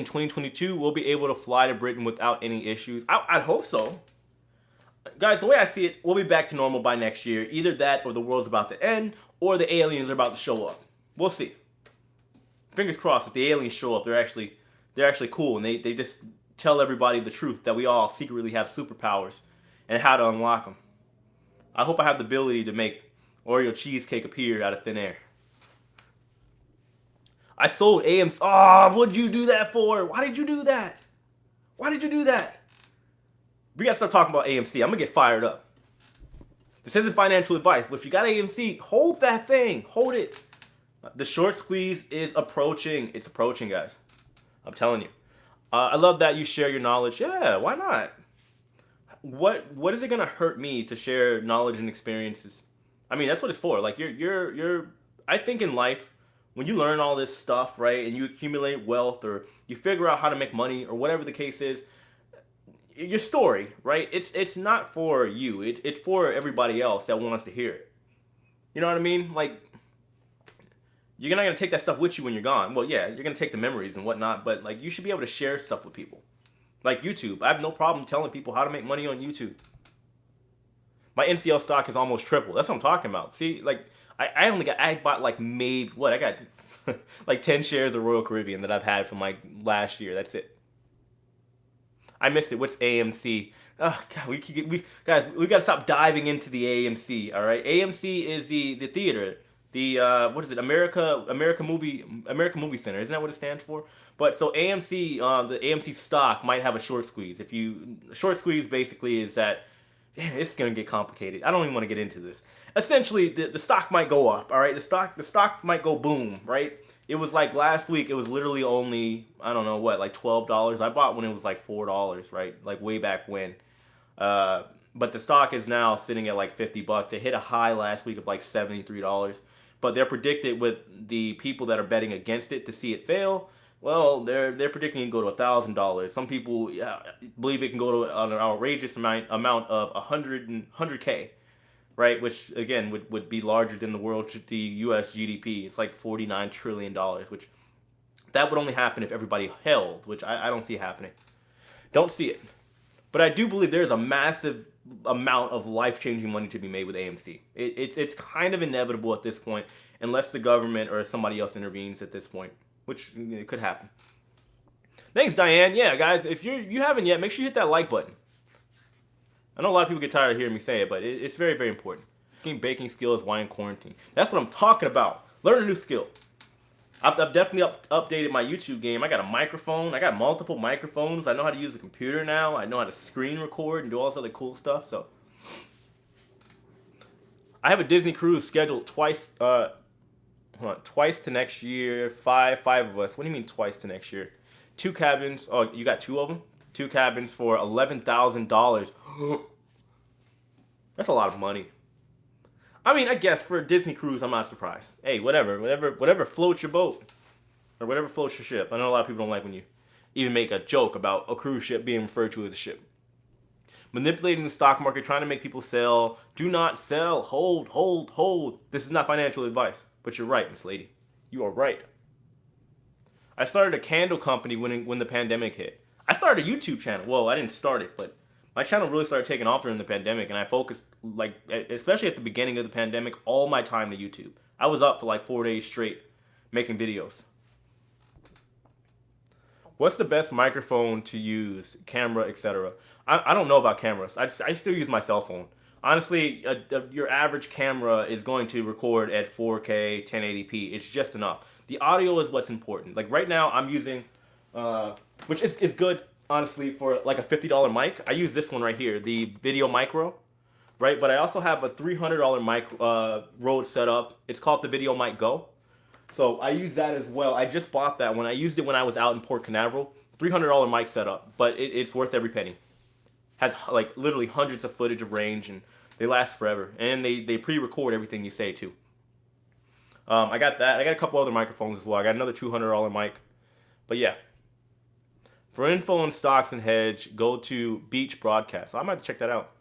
2022 we'll be able to fly to Britain without any issues? I'd hope so. Guys, the way I see it, we'll be back to normal by next year. Either that or the world's about to end or the aliens are about to show up. We'll see. Fingers crossed if the aliens show up, they're actually cool and they just tell everybody the truth that we all secretly have superpowers and how to unlock them. I hope I have the ability to make Oreo cheesecake appear out of thin air. I sold AMC. Oh, what'd you do that for? Why did you do that? Why did you do that? We gotta start talking about AMC. I'm gonna get fired up. This isn't financial advice, but if you got AMC, hold that thing. Hold it. The short squeeze is approaching. It's approaching, guys. I'm telling you. I love that you share your knowledge. Yeah, why not? What is it gonna hurt me to share knowledge and experiences? I mean, that's what it's for. Like you're. I think in life, when you learn all this stuff, right, and you accumulate wealth or you figure out how to make money or whatever the case is, your story, right? It's not for you. It's for everybody else that wants to hear it. You know what I mean? Like, you're not gonna take that stuff with you when you're gone. Well, yeah, you're gonna take the memories and whatnot, but like you should be able to share stuff with people. Like YouTube, I have no problem telling people how to make money on YouTube. My NCL stock is almost triple. That's what I'm talking about. See, like I bought like maybe what I got like 10 shares of Royal Caribbean that I've had from like last year. That's it. I missed it. What's AMC? Oh God, we guys, we gotta stop diving into the AMC. All right, AMC is the theater. The what is it? America Movie Center. Isn't that what it stands for? But so AMC, the AMC stock might have a short squeeze. If you short squeeze basically is that it's gonna get complicated. I don't even want to get into this. Essentially, the stock might go up. All right, the stock might go boom. Right. It was like last week. It was literally only I don't know what like $12. I bought when it was like $4. Right, like way back when. But the stock is now sitting at like $50. It hit a high last week of like $73. But they're predicted with the people that are betting against it to see it fail. Well, they're predicting it can go to $1,000. Some people believe it can go to an outrageous amount of 100K, right? Which again would be larger than the U.S. GDP. It's like $49 trillion, which that would only happen if everybody held, which I don't see happening. Don't see it. But I do believe there's a massive amount of life-changing money to be made with AMC. It's kind of inevitable at this point, unless the government or somebody else intervenes at this point, which it could happen. Thanks, Diane. Yeah, guys, if you haven't yet, make sure you hit that like button. I know a lot of people get tired of hearing me say it, but it's very, very important. Baking skills while in quarantine. That's what I'm talking about. Learn a new skill. I've definitely updated my YouTube game. I got a microphone. I got multiple microphones. I know how to use a computer now. I know how to screen record and do all this other cool stuff. So I have a Disney cruise scheduled twice. Twice to next year. Five of us. What do you mean twice to next year? 2 cabins. Oh, you got 2 of them. 2 cabins for $11,000. That's a lot of money. I mean, I guess for a Disney cruise, I'm not surprised. Hey, whatever floats your boat, or whatever floats your ship. I know a lot of people don't like when you even make a joke about a cruise ship being referred to as a ship. Manipulating the stock market, trying to make people sell. Do not sell. Hold. This is not financial advice, but you're right, Miss Lady. You are right. I started a candle company when the pandemic hit. I started a YouTube channel. Well, I didn't start it, but my channel really started taking off during the pandemic, and I focused, like, especially at the beginning of the pandemic, all my time to YouTube. I was up for like 4 days straight making videos. What's the best microphone to use, camera, etc.? I don't know about cameras. I still use my cell phone. Honestly, your average camera is going to record at 4K, 1080p. It's just enough. The audio is what's important. Like right now, I'm using, which is good, honestly, for like a $50 mic. I use this one right here, the Video Micro, right? But I also have a $300 mic Rode setup. It's called the Video Mic Go. So I use that as well. I just bought that one. I used it when I was out in Port Canaveral. $300 mic setup, but it's worth every penny. Has like literally hundreds of footage of range, and they last forever. And they pre-record everything you say too. I got that. I got a couple other microphones as well. I got another $200 mic. But yeah. For info on stocks and hedge, go to Beach Broadcast. So I might have to check that out.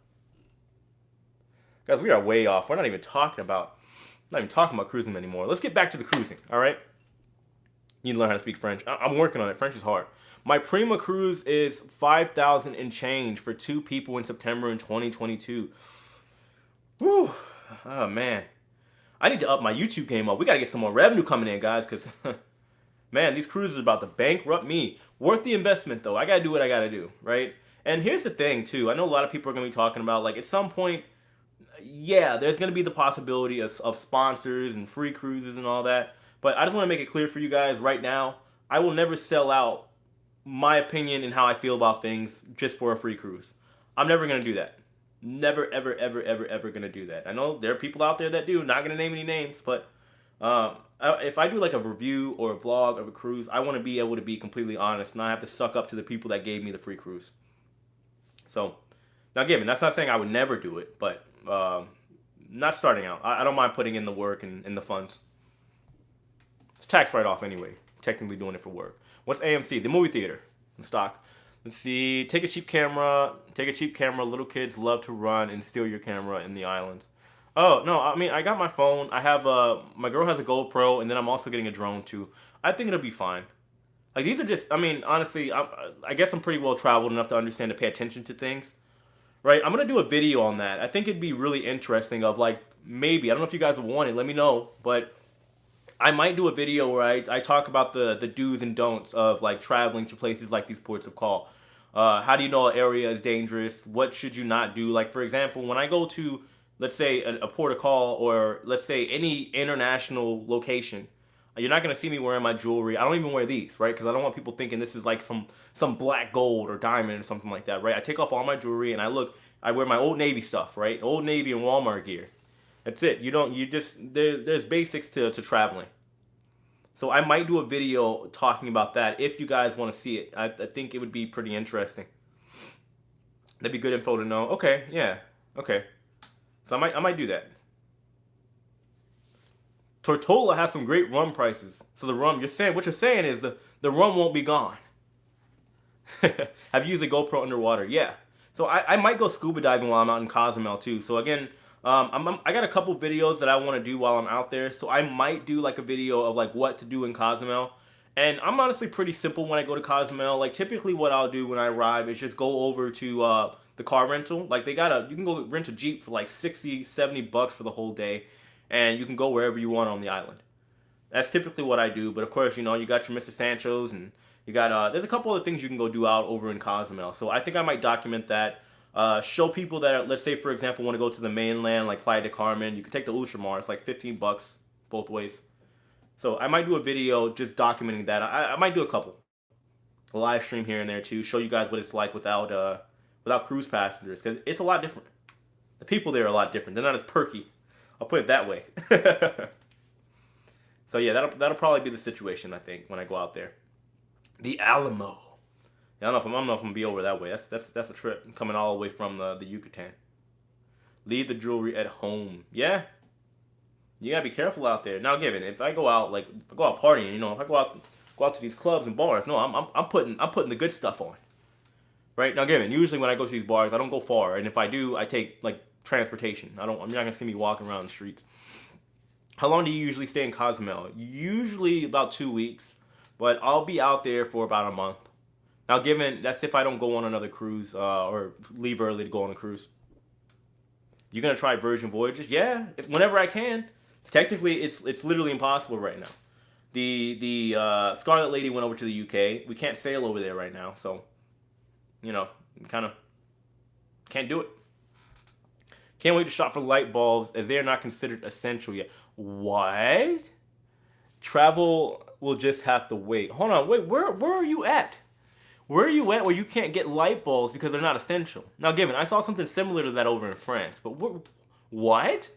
Guys, we are way off. We're not even talking about cruising anymore. Let's get back to the cruising, all right? You need to learn how to speak French. I'm working on it. French is hard. My Prima cruise is 5,000 and change for 2 people in September in 2022. Whew. Oh, man. I need to up my YouTube game up. We got to get some more revenue coming in, guys, because, man, these cruises are about to bankrupt me. Worth the investment, though. I got to do what I got to do, right? And here's the thing, too. I know a lot of people are going to be talking about, like, at some point, yeah, there's going to be the possibility of sponsors and free cruises and all that. But I just want to make it clear for you guys right now, I will never sell out my opinion and how I feel about things just for a free cruise. I'm never going to do that. Never, ever, ever, ever, ever going to do that. I know there are people out there that do. Not going to name any names, but if I do like a review or a vlog of a cruise, I want to be able to be completely honest, and not have to suck up to the people that gave me the free cruise. So, now given, that's not saying I would never do it, but not starting out. I don't mind putting in the work and the funds. It's tax write-off anyway. Technically doing it for work. What's AMC? The movie theater in stock. Let's see. Take a cheap camera. Take a cheap camera. Little kids love to run and steal your camera in the islands. Oh, no. I mean, I got my phone. I have my girl has a GoPro, and then I'm also getting a drone too. I think it'll be fine. Like, these are just, I mean, honestly, I guess I'm pretty well traveled enough to understand to pay attention to things. Right? I'm going to do a video on that. I think it'd be really interesting of, like, maybe, I don't know if you guys want it. Let me know. But I might do a video where I talk about the do's and don'ts of, like, traveling to places like these ports of call. How do you know an area is dangerous? What should you not do? Like, for example, when I go to, let's say, a port of call, or let's say any international location, you're not going to see me wearing my jewelry. I don't even wear these, right? Because I don't want people thinking this is like some black gold or diamond or something like that, right? I take off all my jewelry and I wear my Old Navy stuff, right? Old Navy and Walmart gear. That's it. There's basics to traveling. So I might do a video talking about that if you guys want to see it. I think it would be pretty interesting. That'd be good info to know. Okay, yeah, okay. So I might do that. Tortola has some great rum prices. So the rum, what you're saying is the rum won't be gone. Have you used a GoPro underwater? Yeah. So I might go scuba diving while I'm out in Cozumel too. So again, I got a couple videos that I want to do while I'm out there. So I might do like a video of like what to do in Cozumel. And I'm honestly pretty simple when I go to Cozumel. Like typically what I'll do when I arrive is just go over to the car rental. Like you can go rent a Jeep for like 60, 70 bucks for the whole day. And you can go wherever you want on the island. That's typically what I do. But of course, you got your Mr. Sancho's, and you got there's a couple other things you can go do out over in Cozumel. So I think I might document that. Show people that, let's say for example, want to go to the mainland, like Playa del Carmen. You can take the Ultramar. It's like 15 bucks both ways. So I might do a video just documenting that. I might do a couple. A live stream here and there too. Show you guys what it's like without cruise passengers, because it's a lot different. The people there are a lot different. They're not as perky. I'll put it that way. So yeah, that'll probably be the situation, I think, when I go out there. The Alamo. I don't know if I'm gonna be over that way. That's a trip. I'm coming all the way from the Yucatan. Leave the jewelry at home. Yeah. You gotta be careful out there. Now, given if I go out partying, if I go out to these clubs and bars, no, I'm putting the good stuff on. Right? Now, given usually when I go to these bars, I don't go far, and if I do, I take like transportation. I'm not gonna see me walking around the streets. How long do you usually stay in Cozumel? Usually about 2 weeks, but I'll be out there for about a month. Now, given that's if I don't go on another cruise or leave early to go on a cruise. You're gonna try Virgin Voyages? Yeah, whenever I can. Technically, it's literally impossible right now. The Scarlet Lady went over to the UK. We can't sail over there right now, so kind of can't do it. Can't wait to shop for light bulbs as they are not considered essential yet. What? Travel will just have to wait. Hold on, wait, where are you at? Where are you at where you can't get light bulbs because they're not essential? Now, given, I saw something similar to that over in France, but what?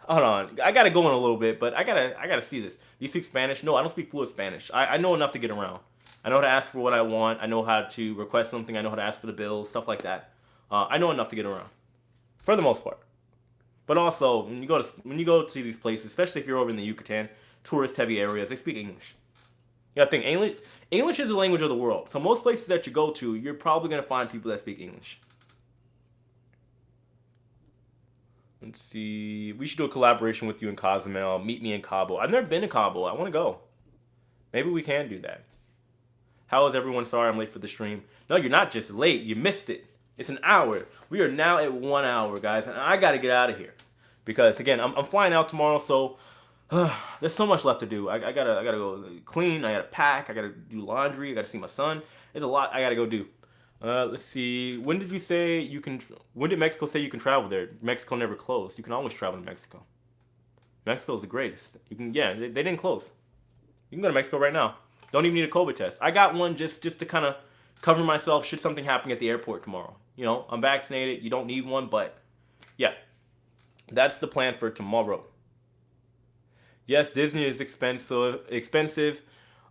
Hold on, I gotta go in a little bit, but I gotta see this. Do you speak Spanish? No, I don't speak fluent Spanish. I know enough to get around. I know how to ask for what I want. I know how to request something. I know how to ask for the bills, stuff like that. I know enough to get around, for the most part. But also, when you go to these places, especially if you're over in the Yucatan, tourist-heavy areas, they speak English. You gotta think English is the language of the world. So most places that you go to, you're probably gonna find people that speak English. Let's see. We should do a collaboration with you in Cozumel. Meet me in Cabo. I've never been to Cabo. I want to go. Maybe we can do that. How is everyone? Sorry I'm late for the stream. No, you're not just late. You missed it. It's an hour. We are now at 1 hour, guys. And I got to get out of here. Because, again, I'm flying out tomorrow, so there's so much left to do. I gotta go clean. I gotta pack. I gotta do laundry. I gotta see my son. There's a lot I gotta go do. Let's see. When did you say you can? When did Mexico say you can travel there? Mexico never closed. You can always travel to Mexico. Mexico is the greatest. You can, yeah, they didn't close. You can go to Mexico right now. Don't even need a COVID test. I got one just to kind of cover myself should something happen at the airport tomorrow. You know, I'm vaccinated. You don't need one, but yeah, that's the plan for tomorrow. Yes, Disney is expensive,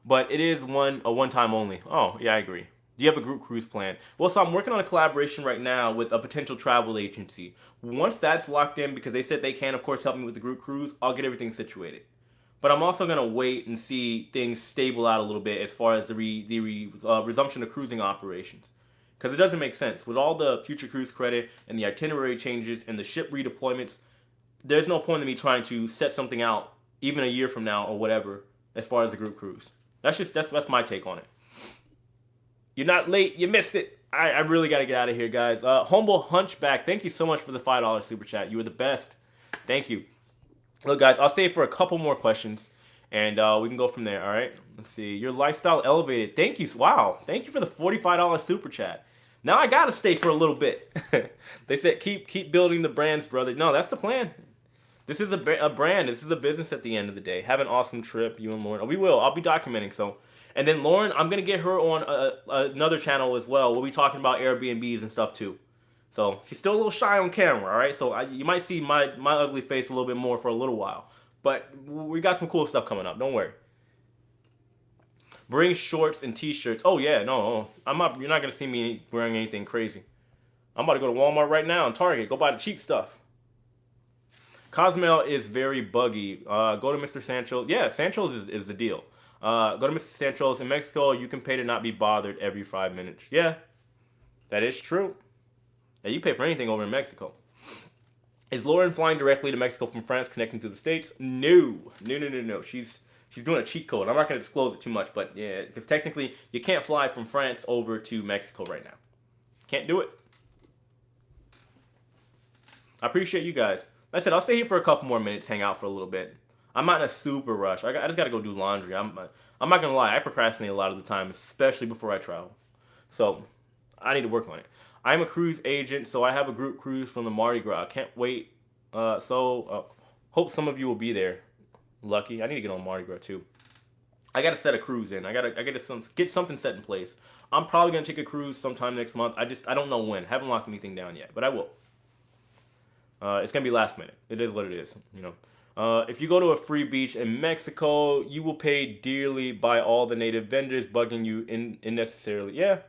but it is a one-time only. Oh, yeah, I agree. Do you have a group cruise plan? Well, so I'm working on a collaboration right now with a potential travel agency. Once that's locked in, because they said they can, of course, help me with the group cruise, I'll get everything situated. But I'm also going to wait and see things stable out a little bit as far as the resumption of cruising operations. Because it doesn't make sense. With all the future cruise credit and the itinerary changes and the ship redeployments, there's no point in me trying to set something out even a year from now or whatever as far as the group cruise. That's my take on it. You're not late. You missed it. I really got to get out of here, guys. Humble Hunchback, thank you so much for the $5 super chat. You were the best. Thank you. Look, guys, I'll stay for a couple more questions, and we can go from there, all right? Let's see. Your lifestyle elevated. Thank you. Wow. Thank you for the $45 super chat. Now I got to stay for a little bit. They said keep building the brands, brother. No, that's the plan. This is a brand. This is a business at the end of the day. Have an awesome trip, you and Lauren. Oh, we will. I'll be documenting, so. And then Lauren, I'm going to get her on another channel as well. We'll be talking about Airbnbs and stuff, too. So she's still a little shy on camera, all right? So you might see my ugly face a little bit more for a little while. But we got some cool stuff coming up. Don't worry. Bring shorts and t-shirts. Oh, yeah. No. You're not going to see me wearing anything crazy. I'm about to go to Walmart right now and Target. Go buy the cheap stuff. Cozumel is very buggy. Go to Mr. Sancho's. Yeah, Sancho's is the deal. Go to Mr. Sancho's in Mexico. You can pay to not be bothered every 5 minutes. Yeah, that is true. Now, you pay for anything over in Mexico. Is Lauren flying directly to Mexico from France, connecting to the States? No. She's doing a cheat code. I'm not going to disclose it too much, but yeah, because technically you can't fly from France over to Mexico right now. Can't do it. I appreciate you guys. Like I said, I'll stay here for a couple more minutes, hang out for a little bit. I'm not in a super rush. I just got to go do laundry. I'm not going to lie. I procrastinate a lot of the time, especially before I travel. So I need to work on it. I'm a cruise agent, so I have a group cruise from the Mardi Gras. Can't wait. Hope some of you will be there. Lucky. I need to get on Mardi Gras too. I got to set a cruise in. I got to get something set in place. I'm probably going to take a cruise sometime next month. I don't know when. Haven't locked anything down yet, but I will. It's going to be last minute. It is what it is, you know. If you go to a free beach in Mexico, you will pay dearly by all the native vendors bugging you unnecessarily. Yeah,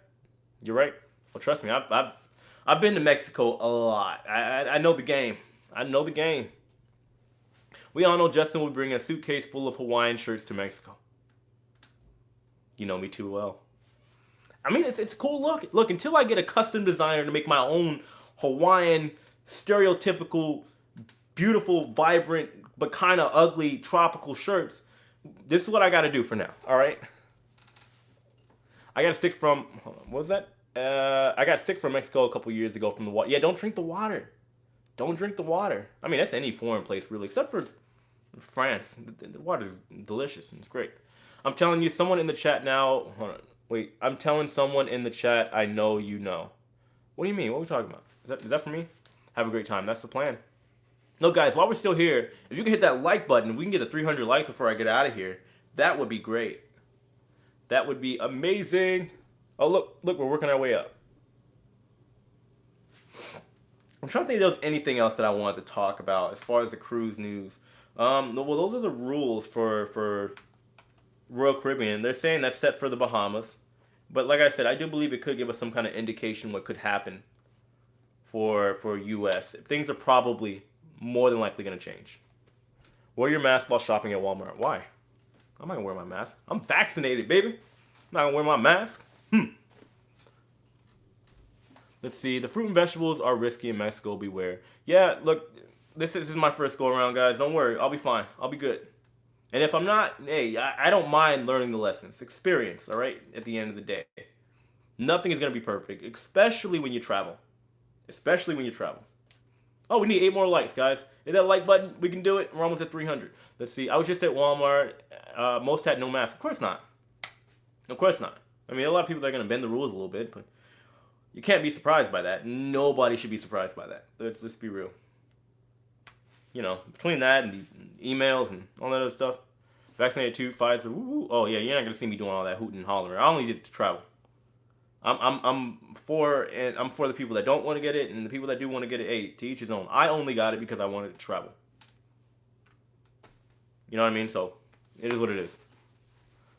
you're right. Well, trust me, I've been to Mexico a lot. I know the game. I know the game. We all know Justin will bring a suitcase full of Hawaiian shirts to Mexico. You know me too well. I mean, it's a cool look. Look, until I get a custom designer to make my own Hawaiian, stereotypical, beautiful, vibrant, but kind of ugly tropical shirts, this is what I got to do for now, all right? I got to stick from, what was that? I got sick from Mexico a couple years ago from the water. Yeah, don't drink the water. Don't drink the water. I mean, that's any foreign place, really, except for France. The water is delicious and it's great. I'm telling you, someone in the chat now, hold on, wait, I'm telling someone in the chat I know you know. What do you mean? What are we talking about? Is that for me? Have a great time. That's the plan. No, guys, while we're still here, if you can hit that like button, we can get the 300 likes before I get out of here. That would be great. That would be amazing. Oh, look, we're working our way up. I'm trying to think if there was anything else that I wanted to talk about as far as the cruise news. Well, those are the rules for Royal Caribbean. They're saying that's set for the Bahamas. But like I said, I do believe it could give us some kind of indication what could happen for U.S. Things are probably more than likely going to change. Wear your mask while shopping at Walmart. Why? I'm not going to wear my mask. I'm vaccinated, baby. I'm not going to wear my mask. Let's see. The fruit and vegetables are risky in Mexico. Beware. Yeah, look, This is my first go around, guys. Don't worry, I'll be fine. I'll be good. And if I'm not, hey, I don't mind learning the lessons. Experience, all right? At the end of the day, nothing is gonna be perfect, especially when you travel. Especially when you travel. Oh, we need 8 more likes, guys. Hit that like button. We can do it. We're almost at 300. Let's see. I was just at Walmart. Most had no mask. Of course not. Of course not. I mean, a lot of people that are gonna bend the rules a little bit, but you can't be surprised by that. Nobody should be surprised by that. Let's be real. Between that and the emails and all that other stuff, vaccinated too, Pfizer. Woo, oh yeah, you're not gonna see me doing all that hooting and hollering. I only did it to travel. I'm for the people that don't want to get it, and the people that do want to get it. Hey, to each his own. I only got it because I wanted to travel. You know what I mean? So it is what it is.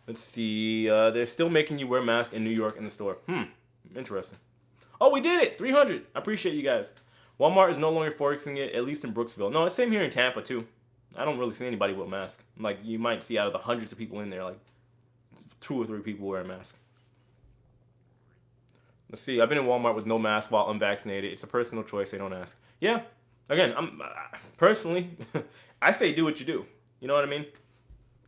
Let's see. They're still making you wear a mask in New York in the store. Interesting. Oh, we did it. 300. I appreciate you guys. Walmart is no longer forcing it, at least in Brooksville. No, it's same here in Tampa too. I don't really see anybody with a mask. Like, you might see out of the hundreds of people in there, like 2 or 3 people wear a mask. Let's see. I've been in Walmart with no mask while unvaccinated. It's a personal choice. They don't ask. Yeah. Again, I'm personally, I say do what you do. You know what I mean?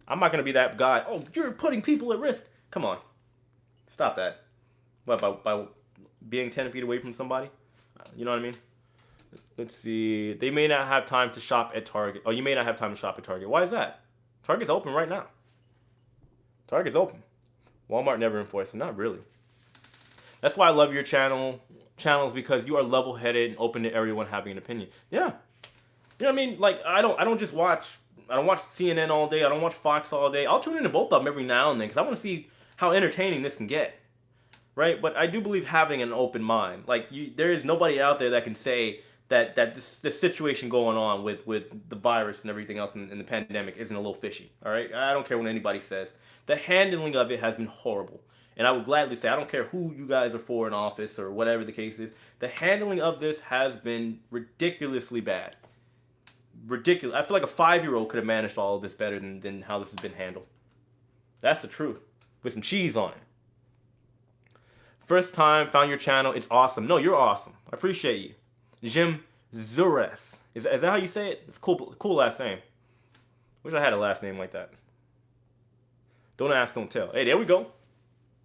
I'm not gonna be that guy. Oh, you're putting people at risk. Come on, stop that. What, by being 10 feet away from somebody? You know what I mean? Let's see. They may not have time to shop at Target. Oh, you may not have time to shop at Target. Why is that? Target's open right now. Target's open. Walmart never enforced it. Not really. That's why I love your channels, because you are level-headed and open to everyone having an opinion. Yeah. You know what I mean? Like, I don't just watch. I don't watch CNN all day. I don't watch Fox all day. I'll tune into both of them every now and then because I want to see how entertaining this can get. Right? But I do believe having an open mind. Like, there is nobody out there that can say that this situation going on with the virus and everything else in the pandemic isn't a little fishy. All right? I don't care what anybody says. The handling of it has been horrible. And I would gladly say, I don't care who you guys are for in office or whatever the case is. The handling of this has been ridiculously bad. Ridiculous. I feel like a 5-year-old could have managed all of this better than how this has been handled. That's the truth. With some cheese on it. First time, found your channel. It's awesome. No, you're awesome. I appreciate you. Jim Zures. Is that how you say it? It's cool last name. Wish I had a last name like that. Don't ask, don't tell. Hey, there we go.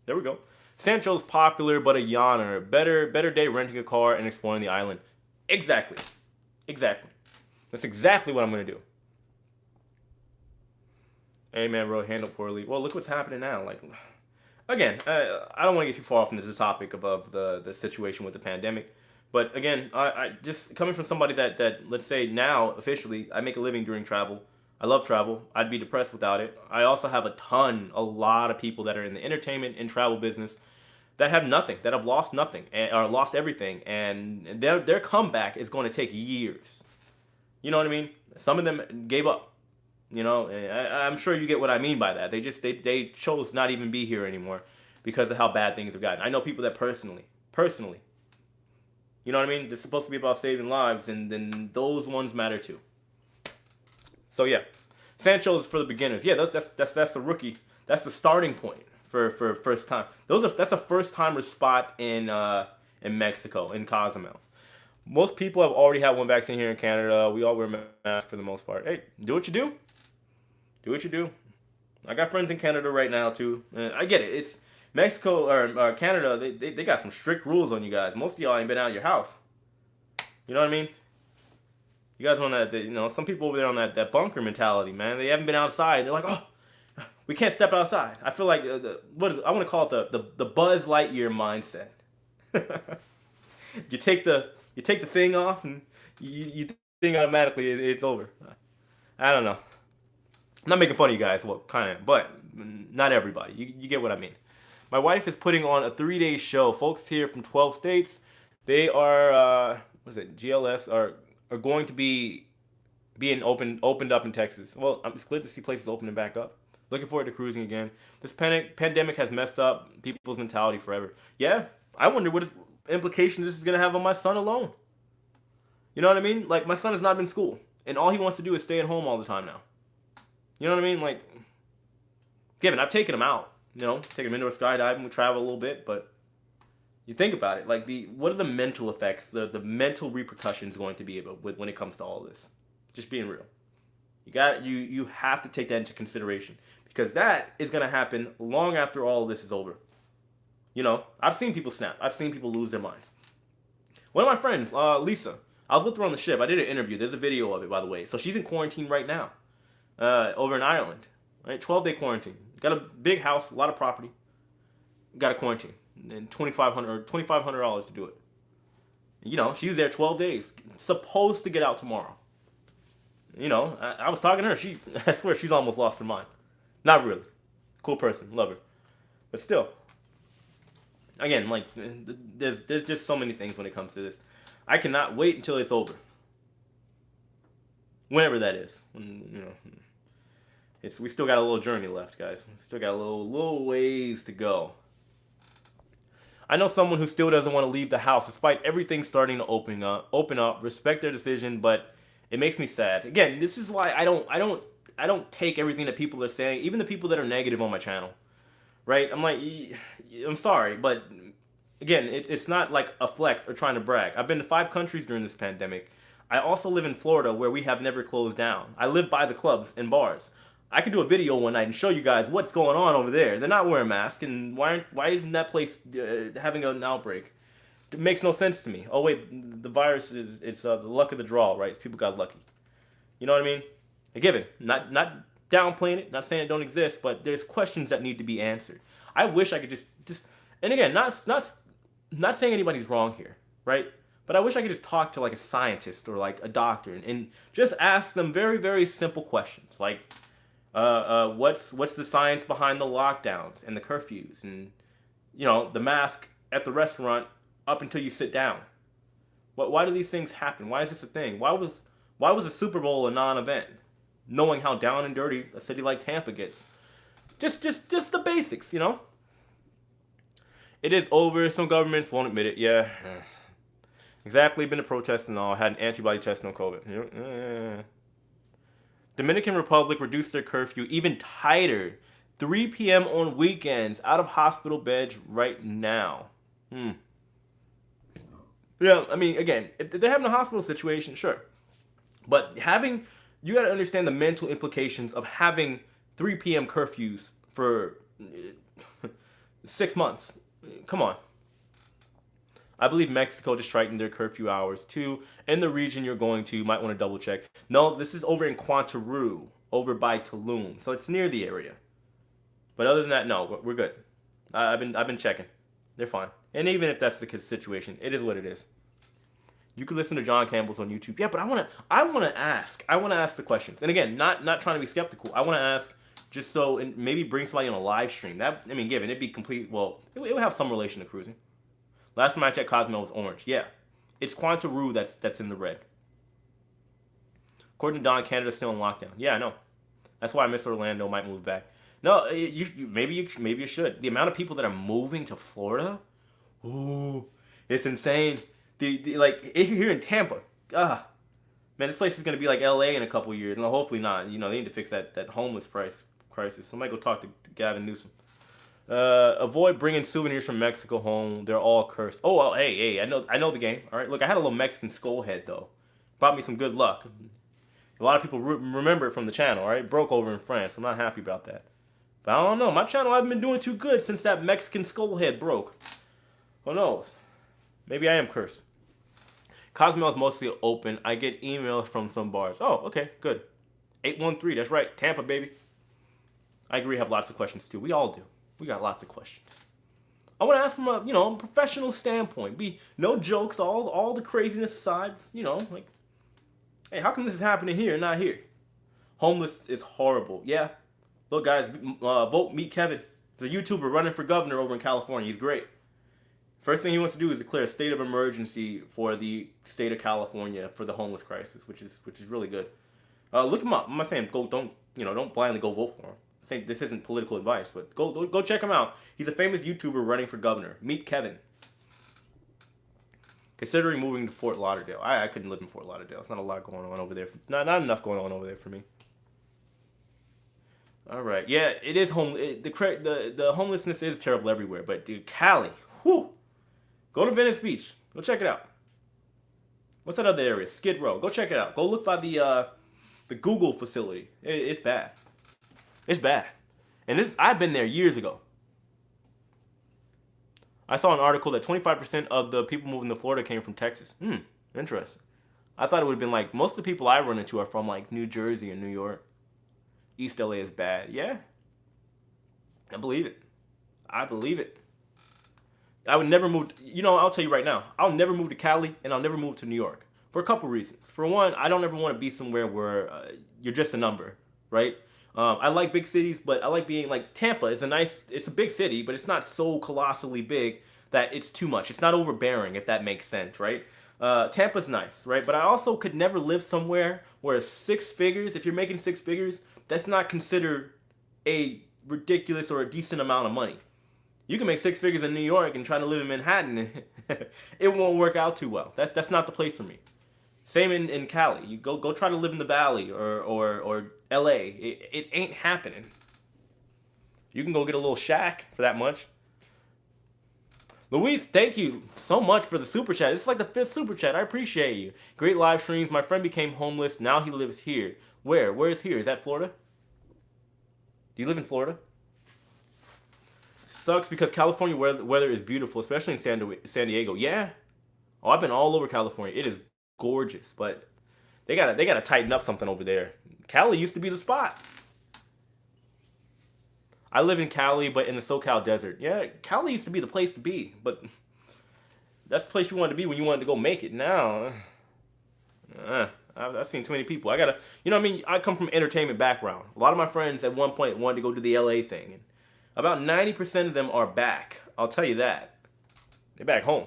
There we go. Sancho's popular, but a yawner. Better day renting a car and exploring the island. Exactly. That's exactly what I'm going to do. Hey, man, bro, handled poorly. Well, look what's happening now. Like, again, I don't want to get too far off into this topic of the situation with the pandemic. But again, I just coming from somebody that let's say now officially I make a living during travel. I love travel. I'd be depressed without it. I also have a lot of people that are in the entertainment and travel business that have nothing, that have lost nothing, or lost everything, and their comeback is going to take years. You know what I mean? Some of them gave up. You know, I'm sure you get what I mean by that. They chose not even be here anymore because of how bad things have gotten. I know people that personally, you know what I mean? They're supposed to be about saving lives, and then those ones matter too. So yeah, Sancho's for the beginners. Yeah, that's a rookie. That's the starting point for first time. That's a first timer spot in Mexico, in Cozumel. Most people have already had one vaccine here in Canada. We all wear masks for the most part. Hey, do what you do. Do what you do. I got friends in Canada right now too. I get it. It's Mexico or Canada. They got some strict rules on you guys. Most of y'all ain't been out of your house. You know what I mean? You guys are on that, some people over there on that bunker mentality, man. They haven't been outside. They're like, oh, we can't step outside. I feel like, I want to call it the Buzz Lightyear mindset. You take the thing off and you think automatically it's over. I don't know. I'm not making fun of you guys, well, kind of, but not everybody. You get what I mean. My wife is putting on a 3-day show. Folks here from 12 states, they are, GLS, are going to be being opened up in Texas. Well, I'm just glad to see places opening back up. Looking forward to cruising again. This pandemic has messed up people's mentality forever. Yeah, I wonder what implications this is going to have on my son alone. You know what I mean? Like, my son has not been in school, and all he wants to do is stay at home all the time now. You know what I mean? Like, given, I've taken him out, taken him indoor skydiving, we travel a little bit, but, You think about it, like what are the mental effects, the mental repercussions going to be when it comes to all this? Just being real. You have to take that into consideration because that is gonna happen long after all of this is over. You know, I've seen people snap. I've seen people lose their minds. One of my friends, Lisa, I was with her on the ship. I did an interview. There's a video of it, by the way. So she's in quarantine right now, over in Ireland. Right, 12-day quarantine. Got a big house, a lot of property. Got a quarantine, and $2,500 to do it. You know, she's there 12 days. Supposed to get out tomorrow. You know, I was talking to her. I swear, she's almost lost her mind. Not really. Cool person, love her, but still. Again, like there's just so many things when it comes to this. I cannot wait until it's over. Whenever that is, you know, we still got a little journey left, guys. We still got a little ways to go. I know someone who still doesn't want to leave the house despite everything starting to open up. Respect their decision, but it makes me sad. Again, this is why I don't take everything that people are saying, even the people that are negative on my channel. Right? I'm like, I'm sorry, but again, it's not like a flex or trying to brag. I've been to 5 countries during this pandemic. I also live in Florida where we have never closed down. I live by the clubs and bars. I could do a video one night and show you guys what's going on over there. They're not wearing masks, and why isn't that place having an outbreak? It makes no sense to me. Oh wait, the virus it's the luck of the draw, right? People got lucky. You know what I mean? A given. Not downplaying it, not saying it don't exist, but there's questions that need to be answered. I wish I could just and again, not saying anybody's wrong here, right? But I wish I could just talk to like a scientist or like a doctor and just ask them very, very simple questions like what's the science behind the lockdowns and the curfews and, you know, the mask at the restaurant up until you sit down. Why do these things happen? Why is this a thing? Why was the Super Bowl a non-event? Knowing how down and dirty a city like Tampa gets. Just the basics, you know? It is over. Some governments won't admit it. Yeah. Exactly. Been to protests and all. Had an antibody test, no COVID. Dominican Republic reduced their curfew even tighter. 3 p.m. on weekends. Out of hospital beds right now. Yeah, I mean, again, if they're having a hospital situation, sure. But you got to understand the mental implications of having 3 p.m. curfews for 6 months. Come on. I believe Mexico just tightened their curfew hours too. In the region you're going to, you might want to double check. No, this is over in Quantaru, over by Tulum. So it's near the area. But other than that, no, we're good. I've been checking. They're fine. And even if that's the situation, it is what it is. You can listen to John Campbell's on YouTube. Yeah, but I want to ask the questions. And again, not trying to be skeptical. I want to ask just so, and maybe bring somebody on a live stream. That, I mean, given it'd be complete. Well, it would have some relation to cruising. Last time I checked, Cosmo was orange. Yeah, it's Quantaru that's in the red. According to Don, Canada's still in lockdown. Yeah, I know. That's why Miss Orlando might move back. No, maybe you should. The amount of people that are moving to Florida, ooh, it's insane. Like here in Tampa, man, this place is gonna be like LA in a couple years. No, hopefully not. You know, they need to fix that homeless crisis. Somebody go talk to Gavin Newsom. Avoid bringing souvenirs from Mexico home. They're all cursed. Oh well, hey, I know the game. All right, look, I had a little Mexican skull head though. Brought me some good luck. A lot of people remember it from the channel. All right, broke over in France. I'm not happy about that. But I don't know. My channel hasn't been doing too good since that Mexican skull head broke. Who knows? Maybe I am cursed. Cosmo is mostly open. I get emails from some bars. Oh, okay, good. 813, that's right. Tampa, baby. I agree, have lots of questions too. We all do. We got lots of questions. I want to ask from a professional standpoint. Be no jokes, all the craziness aside. Like, hey, how come this is happening here and not here? Homeless is horrible. Yeah. Look, guys, vote Meet Kevin. He's a YouTuber running for governor over in California. He's great. First thing he wants to do is declare a state of emergency for the state of California for the homeless crisis, which is really good. Look him up. I'm not saying don't blindly go vote for him. Saying this isn't political advice, but go check him out. He's a famous YouTuber running for governor. Meet Kevin. Considering moving to Fort Lauderdale, I couldn't live in Fort Lauderdale. It's not a lot going on over there. Not enough going on over there for me. All right, yeah, it is the homelessness is terrible everywhere, but dude, Cali, whew. Go to Venice Beach. Go check it out. What's that other area? Skid Row. Go check it out. Go look by the Google facility. It's bad. It's bad. And this I've been there years ago. I saw an article that 25% of the people moving to Florida came from Texas. Interesting. I thought it would have been like most of the people I run into are from like New Jersey and New York. East LA is bad. Yeah. I believe it. I believe it. I would never move. I'll tell you right now. I'll never move to Cali, and I'll never move to New York for a couple reasons. For one, I don't ever want to be somewhere where you're just a number, right? I like big cities, but I like being like Tampa. It's a big city, but it's not so colossally big that it's too much. It's not overbearing, if that makes sense, right? Tampa's nice, right? But I also could never live somewhere where six figures, if you're making six figures, that's not considered a ridiculous or a decent amount of money. You can make six figures in New York and try to live in Manhattan. It won't work out too well. That's not the place for me. Same in Cali. You go try to live in the Valley or LA. It ain't happening. You can go get a little shack for that much. Luis, thank you so much for the super chat. This is like the 5th super chat. I appreciate you. Great live streams. My friend became homeless. Now he lives here. Where? Where is here? Is that Florida? Do you live in Florida? Sucks because California weather is beautiful, especially in San Diego. Yeah. Oh, I've been all over California. It is gorgeous, but they gotta tighten up something over there. Cali used to be the spot. I live in Cali, but in the SoCal desert. Yeah, Cali used to be the place to be, but that's the place you wanted to be when you wanted to go make it. Now, I've seen too many people. I come from an entertainment background. A lot of my friends at one point wanted to go do the LA thing. And about 90% of them are back. I'll tell you that. They're back home.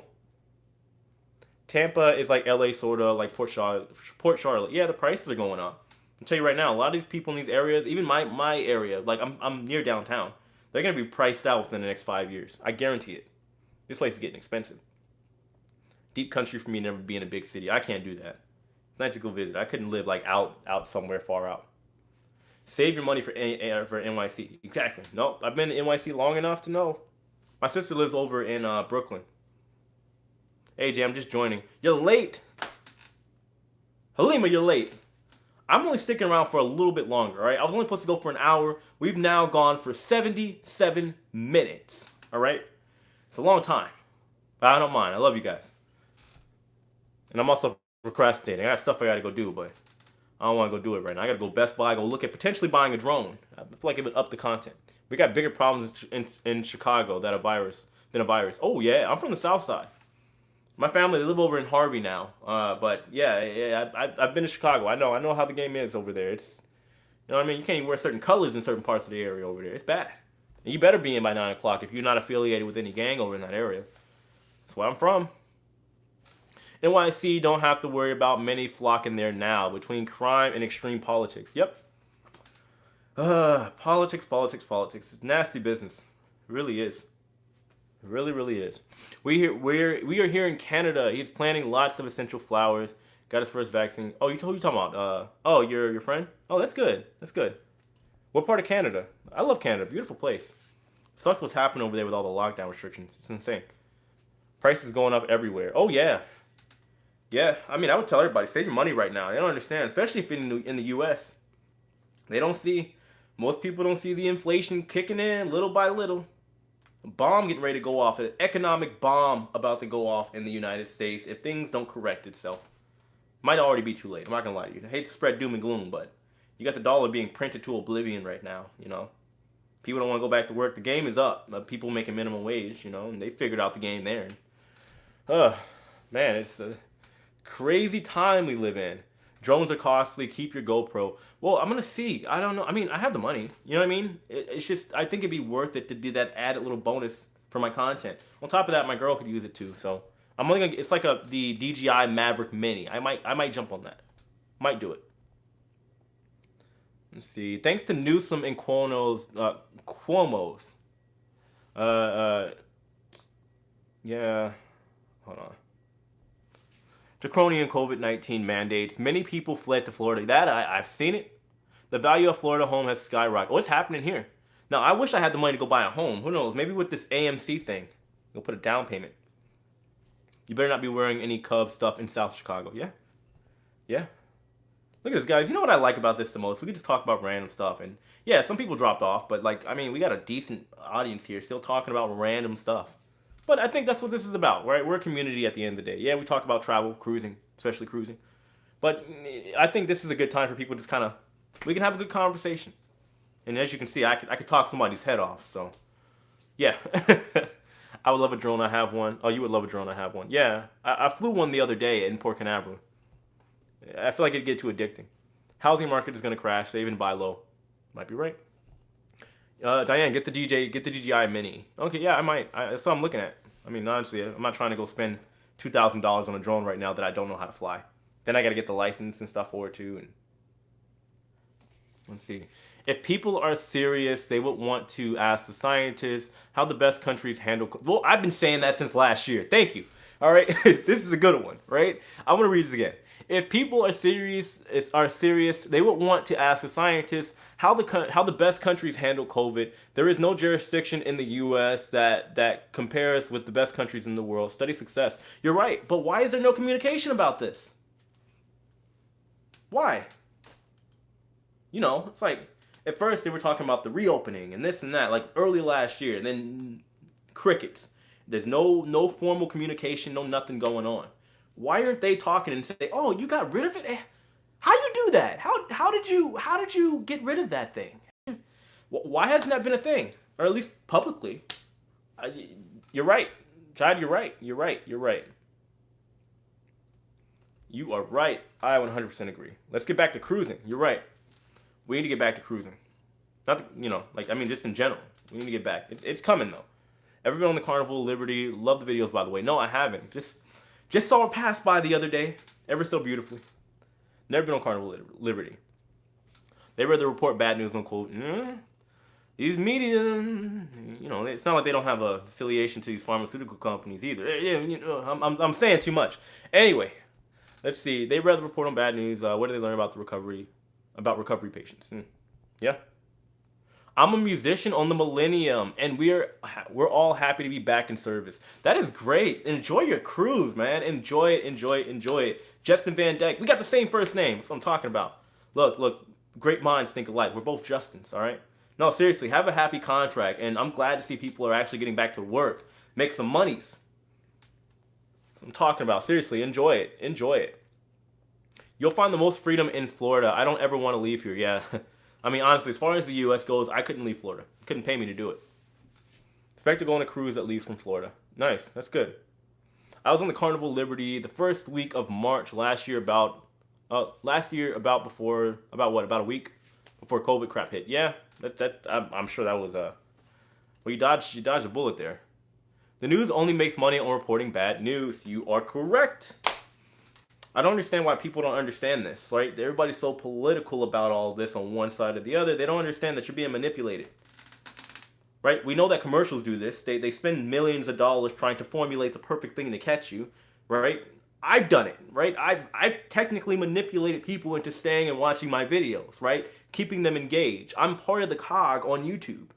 Tampa is like LA, sort of like Port Charlotte. Yeah, the prices are going up. I'll tell you right now, a lot of these people in these areas, even my area, like I'm near downtown, they're going to be priced out within the next 5 years. I guarantee it. This place is getting expensive. Deep country for me, never be in a big city. I can't do that. Nice to go visit. I couldn't live like out somewhere far out. Save your money for NYC. Exactly. Nope. I've been in NYC long enough to know. My sister lives over in Brooklyn. Hey, Jay, I'm just joining. You're late. Halima, you're late. I'm only sticking around for a little bit longer, all right? I was only supposed to go for an hour. We've now gone for 77 minutes, all right? It's a long time, but I don't mind. I love you guys. And I'm also procrastinating. I got stuff I got to go do, but I don't want to go do it right now. I got to go Best Buy, go look at potentially buying a drone. I feel like it would up the content. We got bigger problems in Chicago than a virus. Oh, yeah. I'm from the South Side. My family, they live over in Harvey now. But, yeah, I've been to Chicago. I know how the game is over there. It's, you know what I mean? You can't even wear certain colors in certain parts of the area over there. It's bad. And you better be in by 9 o'clock if you're not affiliated with any gang over in that area. That's where I'm from. NYC don't have to worry about many flocking there now between crime and extreme politics. Yep. Politics. It's nasty business. It really is. It really is. We are here in Canada. He's planting lots of essential flowers. Got his first vaccine. Oh, who you talking about? Your friend? Oh, that's good. What part of Canada? I love Canada. Beautiful place. Sucks what's happening over there with all the lockdown restrictions. It's insane. Prices going up everywhere. Oh yeah. Yeah, I mean, I would tell everybody, save your money right now. They don't understand, especially if in the U.S. Most people don't see the inflation kicking in little by little. A bomb getting ready to go off, an economic bomb about to go off in the United States if things don't correct itself. Might already be too late, I'm not going to lie to you. I hate to spread doom and gloom, but you got the dollar being printed to oblivion right now, you know. People don't want to go back to work. The game is up. People making minimum wage, you know, and they figured out the game there. Man, it's a crazy time we live in. Drones are costly. Keep your GoPro. Well, I'm going to see. I don't know. I mean, I have the money. You know what I mean? It's just, I think it'd be worth it to be that added little bonus for my content. On top of that, my girl could use it too. So I'm only going to, it's like the DJI Maverick Mini. I might jump on that. Might do it. Let's see. Thanks to Newsom and Cuomo's, yeah, hold on. Draconian COVID-19 mandates. Many people fled to Florida. That, I've seen it. The value of Florida home has skyrocketed. What's happening here? Now, I wish I had the money to go buy a home. Who knows? Maybe with this AMC thing, you'll put a down payment. You better not be wearing any Cubs stuff in South Chicago. Yeah, yeah. Look at this, guys. You know what I like about this the most? We could just talk about random stuff, and yeah, some people dropped off, but like, I mean, we got a decent audience here, still talking about random stuff. But I think that's what this is about, right? We're a community at the end of the day. Yeah, we talk about travel, cruising, especially cruising. But I think this is a good time for people to just kind of, we can have a good conversation. And as you can see, I could talk somebody's head off. So, yeah. I would love a drone. I have one. Oh, you would love a drone. I have one. Yeah. I flew one the other day in Port Canaveral. I feel like it'd get too addicting. Housing market is going to crash. They even buy low. Might be right. Diane, get the DJI Mini. Okay, yeah, I might. That's what I'm looking at. I mean, honestly, I'm not trying to go spend $2,000 on a drone right now that I don't know how to fly. Then I got to get the license and stuff for it too. And let's see. If people are serious, they would want to ask the scientists how the best countries handle. Well, I've been saying that since last year. Thank you. All right, this is a good one, right? I want to read this again. If people are serious, they would want to ask the scientists how the best countries handle COVID. There is no jurisdiction in the U.S. that compares with the best countries in the world. Study success. You're right, but why is there no communication about this? Why? You know, it's like at first they were talking about the reopening and this and that, like early last year, and then crickets. There's no formal communication, no nothing going on. Why aren't they talking and say, "Oh, you got rid of it? How you do that? How did you get rid of that thing? Why hasn't that been a thing, or at least publicly?" You're right, Chad. You're right. You're right. You're right. You are right. I 100% agree. Let's get back to cruising. You're right. We need to get back to cruising. Not, like, I mean, just in general. We need to get back. It's coming, though. Ever been on the Carnival of Liberty? Love the videos, by the way. No, I haven't. Just saw it pass by the other day. Ever so beautifully. Never been on Carnival of Liberty. They rather report bad news on COVID. These media, it's not like they don't have a affiliation to these pharmaceutical companies either. I'm saying too much. Anyway, let's see. They rather report on bad news. What do they learn about the recovery patients? Yeah. I'm a musician on the Millennium, and we're all happy to be back in service. That is great. Enjoy your cruise, man. Enjoy it, enjoy it, enjoy it. Justin Van Dyke. We got the same first name. That's what I'm talking about. Look. Great minds think alike. We're both Justins, all right? No, seriously, have a happy contract, and I'm glad to see people are actually getting back to work. Make some monies. That's what I'm talking about. Seriously, enjoy it. Enjoy it. You'll find the most freedom in Florida. I don't ever want to leave here. Yeah. I mean, honestly, as far as the U.S. goes, I couldn't leave Florida. Couldn't pay me to do it. Expect to go on a cruise at least from Florida. Nice. That's good. I was on the Carnival of Liberty the first week of March last year about a week before COVID crap hit. Yeah, I'm sure that was well, you dodged a bullet there. The news only makes money on reporting bad news. You are correct. I don't understand why people don't understand this, right? Everybody's so political about all this on one side or the other. They don't understand that you're being manipulated, right? We know that commercials do this. They spend millions of dollars trying to formulate the perfect thing to catch you, right? I've done it, right? I've technically manipulated people into staying and watching my videos, right? Keeping them engaged. I'm part of the cog on YouTube.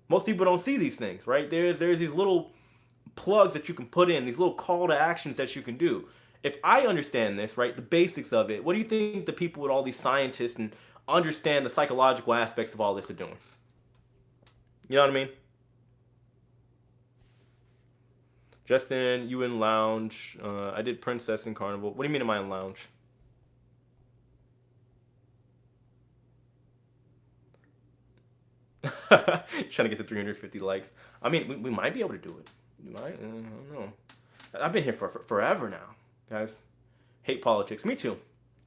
Most people don't see these things, right? There's these little plugs that you can put in, these little call to actions that you can do. If I understand this, right, the basics of it, what do you think the people with all these scientists and understand the psychological aspects of all this are doing? You know what I mean? Justin, you in lounge. I did Princess in Carnival. What do you mean am I in lounge? Trying to get to 350 likes. I mean, we might be able to do it. We might. I don't know. I've been here for forever now, guys. Hate politics. Me too.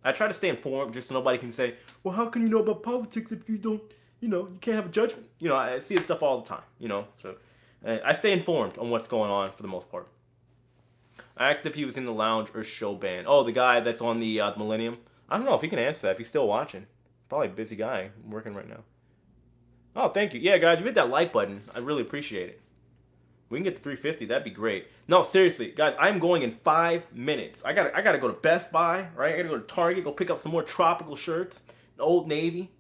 I try to stay informed just so nobody can say, well, how can you know about politics if you don't, you can't have a judgment. I see this stuff all the time, So I stay informed on what's going on for the most part. I asked if he was in the lounge or show band. Oh, the guy that's on the Millennium. I don't know if he can answer that, if he's still watching. Probably a busy guy working right now. Oh, thank you. Yeah, guys, you hit that like button. I really appreciate it. We can get to 350. That'd be great. No, seriously, guys, I'm going in 5 minutes. I gotta go to Best Buy, right? I gotta go to Target, go pick up some more tropical shirts, Old Navy.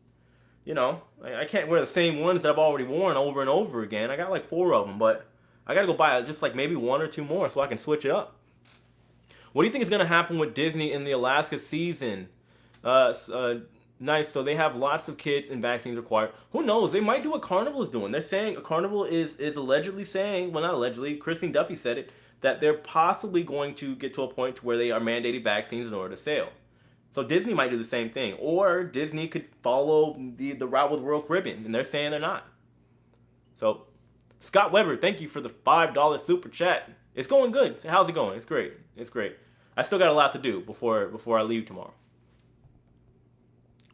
I can't wear the same ones that I've already worn over and over again. I got like 4 of them, but I gotta go buy just like maybe 1 or 2 more so I can switch it up. What do you think is going to happen with Disney in the Alaska season? Uh, nice. So they have lots of kids and vaccines required. Who knows? They might do what Carnival is doing. They're saying Carnival is allegedly saying, well, not allegedly. Christine Duffy said it, that they're possibly going to get to a point to where they are mandating vaccines in order to sail. So Disney might do the same thing, or Disney could follow the route with Royal Caribbean, and they're saying they're not. So Scott Weber, thank you for the $5 super chat. It's going good. How's it going? It's great. It's great. I still got a lot to do before I leave tomorrow.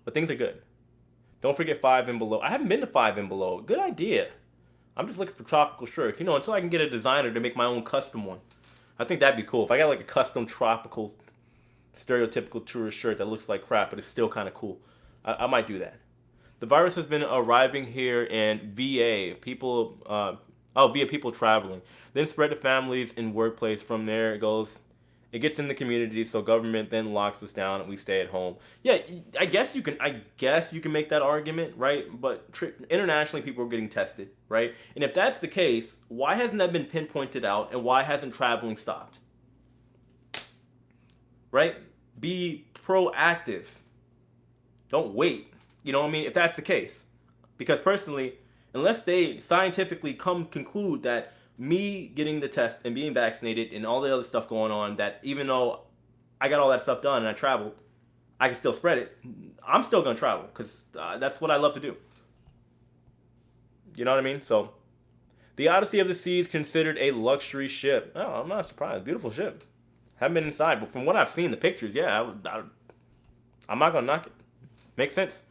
But things are good. Don't forget 5 and below. I haven't been to 5 and below. Good idea. I'm just looking for tropical shirts. Until I can get a designer to make my own custom one. I think that'd be cool. If I got like a custom tropical, stereotypical tourist shirt that looks like crap, but it's still kind of cool. I might do that. The virus has been arriving here in VA. Via people traveling. Then spread to families and workplace. From there it goes. It gets in the community, so government then locks us down and we stay at home. Yeah, I guess you can make that argument, right? But internationally, people are getting tested, right? And if that's the case, why hasn't that been pinpointed out, and why hasn't traveling stopped? Right? Be proactive. Don't wait. You know what I mean? If that's the case. Because personally, unless they scientifically conclude that me getting the test and being vaccinated and all the other stuff going on, that even though I got all that stuff done and I traveled, I can still spread it, I'm still going to travel because that's what I love to do. You know what I mean? So, the Odyssey of the Seas considered a luxury ship. Oh, I'm not surprised. Beautiful ship. Haven't been inside, but from what I've seen, the pictures, yeah, I'm not going to knock it. Makes sense.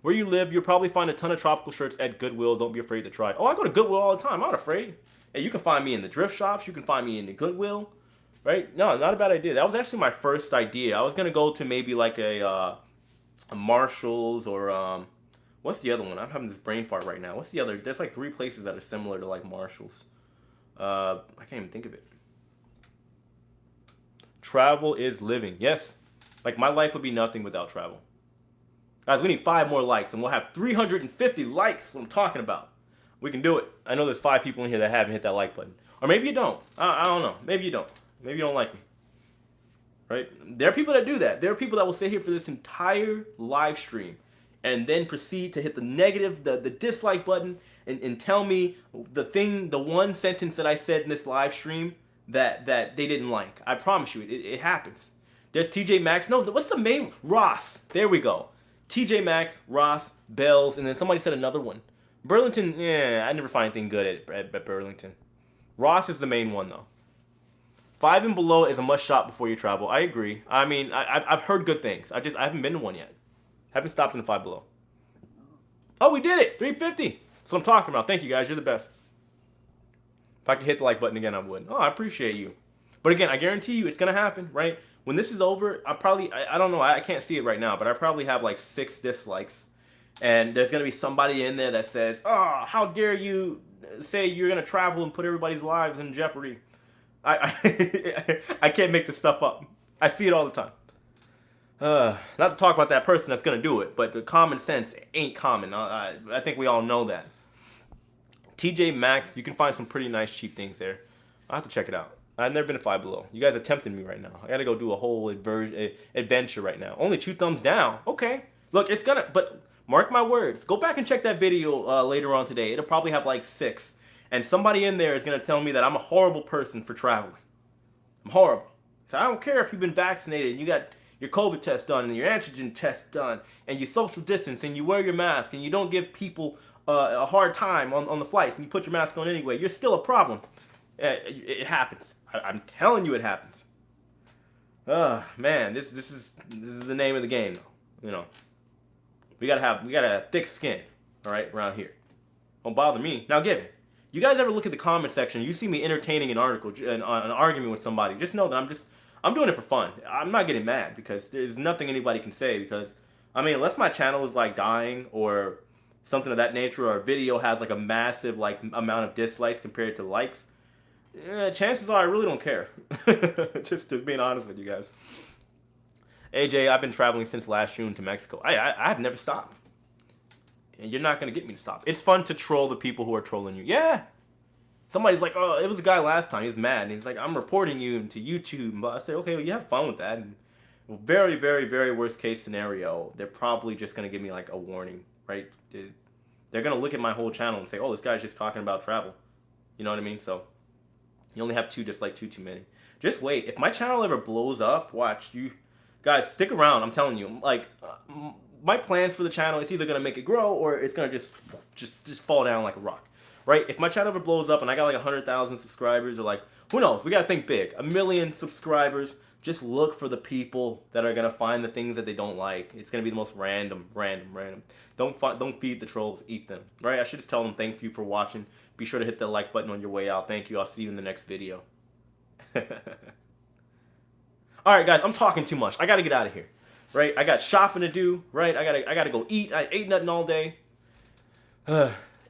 Where you live, you'll probably find a ton of tropical shirts at Goodwill. Don't be afraid to try. Oh, I go to Goodwill all the time. I'm not afraid. Hey, you can find me in the thrift shops. You can find me in the Goodwill. Right? No, not a bad idea. That was actually my first idea. I was going to go to maybe like a Marshall's or what's the other one? I'm having this brain fart right now. What's the other? There's like 3 places that are similar to like Marshall's. I can't even think of it. Travel is living. Yes. Like my life would be nothing without travel. Guys, we need 5 more likes, and we'll have 350 likes. That's what I'm talking about. We can do it. I know there's 5 people in here that haven't hit that like button. Or maybe you don't. I don't know. Maybe you don't. Maybe you don't like me. Right? There are people that do that. There are people that will sit here for this entire live stream and then proceed to hit the negative, the dislike button, and tell me the one sentence that I said in this live stream that they didn't like. I promise you, it happens. There's TJ Maxx. No, what's the main? Ross. There we go. TJ Maxx, Ross, Bells, and then somebody said another one. Burlington, I never find anything good at Burlington. Ross is the main one, though. 5 and below is a must shop before you travel. I agree. I mean, I've heard good things. I haven't been to one yet. Haven't stopped in the 5 below. Oh, we did it! 350. That's what I'm talking about. Thank you, guys. You're the best. If I could hit the like button again, I would. Oh, I appreciate you. But again, I guarantee you it's going to happen, right? When this is over, I don't know, I can't see it right now, but I probably have like 6 dislikes. And there's going to be somebody in there that says, oh, how dare you say you're going to travel and put everybody's lives in jeopardy. I can't make this stuff up. I see it all the time. Not to talk about that person that's going to do it, but the common sense ain't common. I think we all know that. TJ Maxx, you can find some pretty nice cheap things there. I'll have to check it out. I've never been to 5 below. You guys are tempting me right now. I got to go do a whole adventure right now. Only 2 thumbs down. Okay. Look, it's going to... But mark my words. Go back and check that video later on today. It'll probably have like 6. And somebody in there is going to tell me that I'm a horrible person for traveling. I'm horrible. So I don't care if you've been vaccinated and you got your COVID test done and your antigen test done and you social distance and you wear your mask and you don't give people a hard time on the flights and you put your mask on anyway. You're still a problem. It happens. I'm telling you, it happens. Man, this is the name of the game, though. You know, we gotta have thick skin, all right, around here. Don't bother me. Now, give it. You guys ever look at the comment section? You see me entertaining an argument with somebody. Just know that I'm doing it for fun. I'm not getting mad because there's nothing anybody can say. Because I mean, unless my channel is like dying or something of that nature, or a video has like a massive like amount of dislikes compared to likes. Chances are I really don't care. just being honest with you guys. AJ, I've been traveling since last June to Mexico. I've never stopped. And you're not going to get me to stop. It's fun to troll the people who are trolling you. Yeah. Somebody's like, oh, it was a guy last time. He's mad. And he's like, I'm reporting you to YouTube. But I say, okay, well, you have fun with that. And very, very, very worst case scenario, they're probably just going to give me like a warning, right? They're going to look at my whole channel and say, oh, this guy's just talking about travel. You know what I mean? So you only have 2 dislikes, too many. Just wait. If my channel ever blows up, watch. You guys, stick around. I'm telling you. Like, my plans for the channel, it's either going to make it grow or it's going to just fall down like a rock. Right? If my channel ever blows up and I got like 100,000 subscribers or like, who knows? We got to think big. 1 million subscribers. Just look for the people that are going to find the things that they don't like. It's going to be the most random. Don't feed the trolls, eat them. Right? I should just tell them thank you for watching. Be sure to hit the like button on your way out. Thank you. I'll see you in the next video. Alright guys, I'm talking too much. I got to get out of here. Right? I got shopping to do. Right? I got to go eat. I ate nothing all day.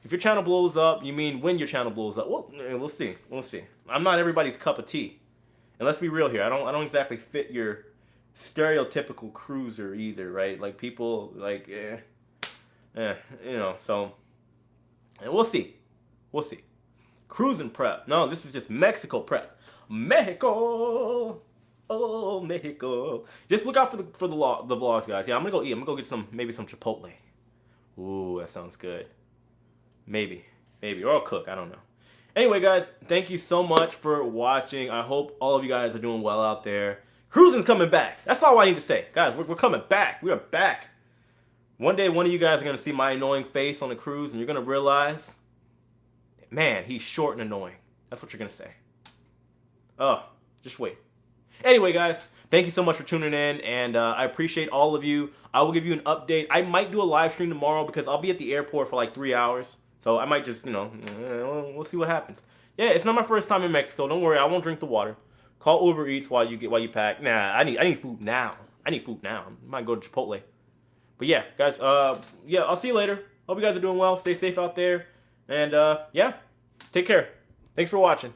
If your channel blows up, you mean when your channel blows up? Well, we'll see. We'll see. I'm not everybody's cup of tea. And let's be real here. I don't exactly fit your stereotypical cruiser either, right? Like people like you know, so and we'll see. We'll see. Cruising prep. No, this is just Mexico prep. Mexico. Oh, Mexico. Just look out for the vlogs, guys. Yeah, I'm going to go eat. I'm going to go get maybe some Chipotle. Ooh, that sounds good. Maybe, or I'll cook, I don't know. Anyway, guys, thank you so much for watching. I hope all of you guys are doing well out there. Cruising's coming back. That's all I need to say. Guys, we're coming back. We are back. One day, one of you guys are going to see my annoying face on the cruise, and you're going to realize, man, he's short and annoying. That's what you're going to say. Oh, just wait. Anyway, guys, thank you so much for tuning in, and I appreciate all of you. I will give you an update. I might do a live stream tomorrow because I'll be at the airport for like 3 hours. So I might just, you know, we'll see what happens. Yeah, it's not my first time in Mexico. Don't worry, I won't drink the water. Call Uber Eats while you pack. Nah, I need food now. I might go to Chipotle. But yeah, guys, yeah, I'll see you later. Hope you guys are doing well. Stay safe out there. And yeah, take care. Thanks for watching.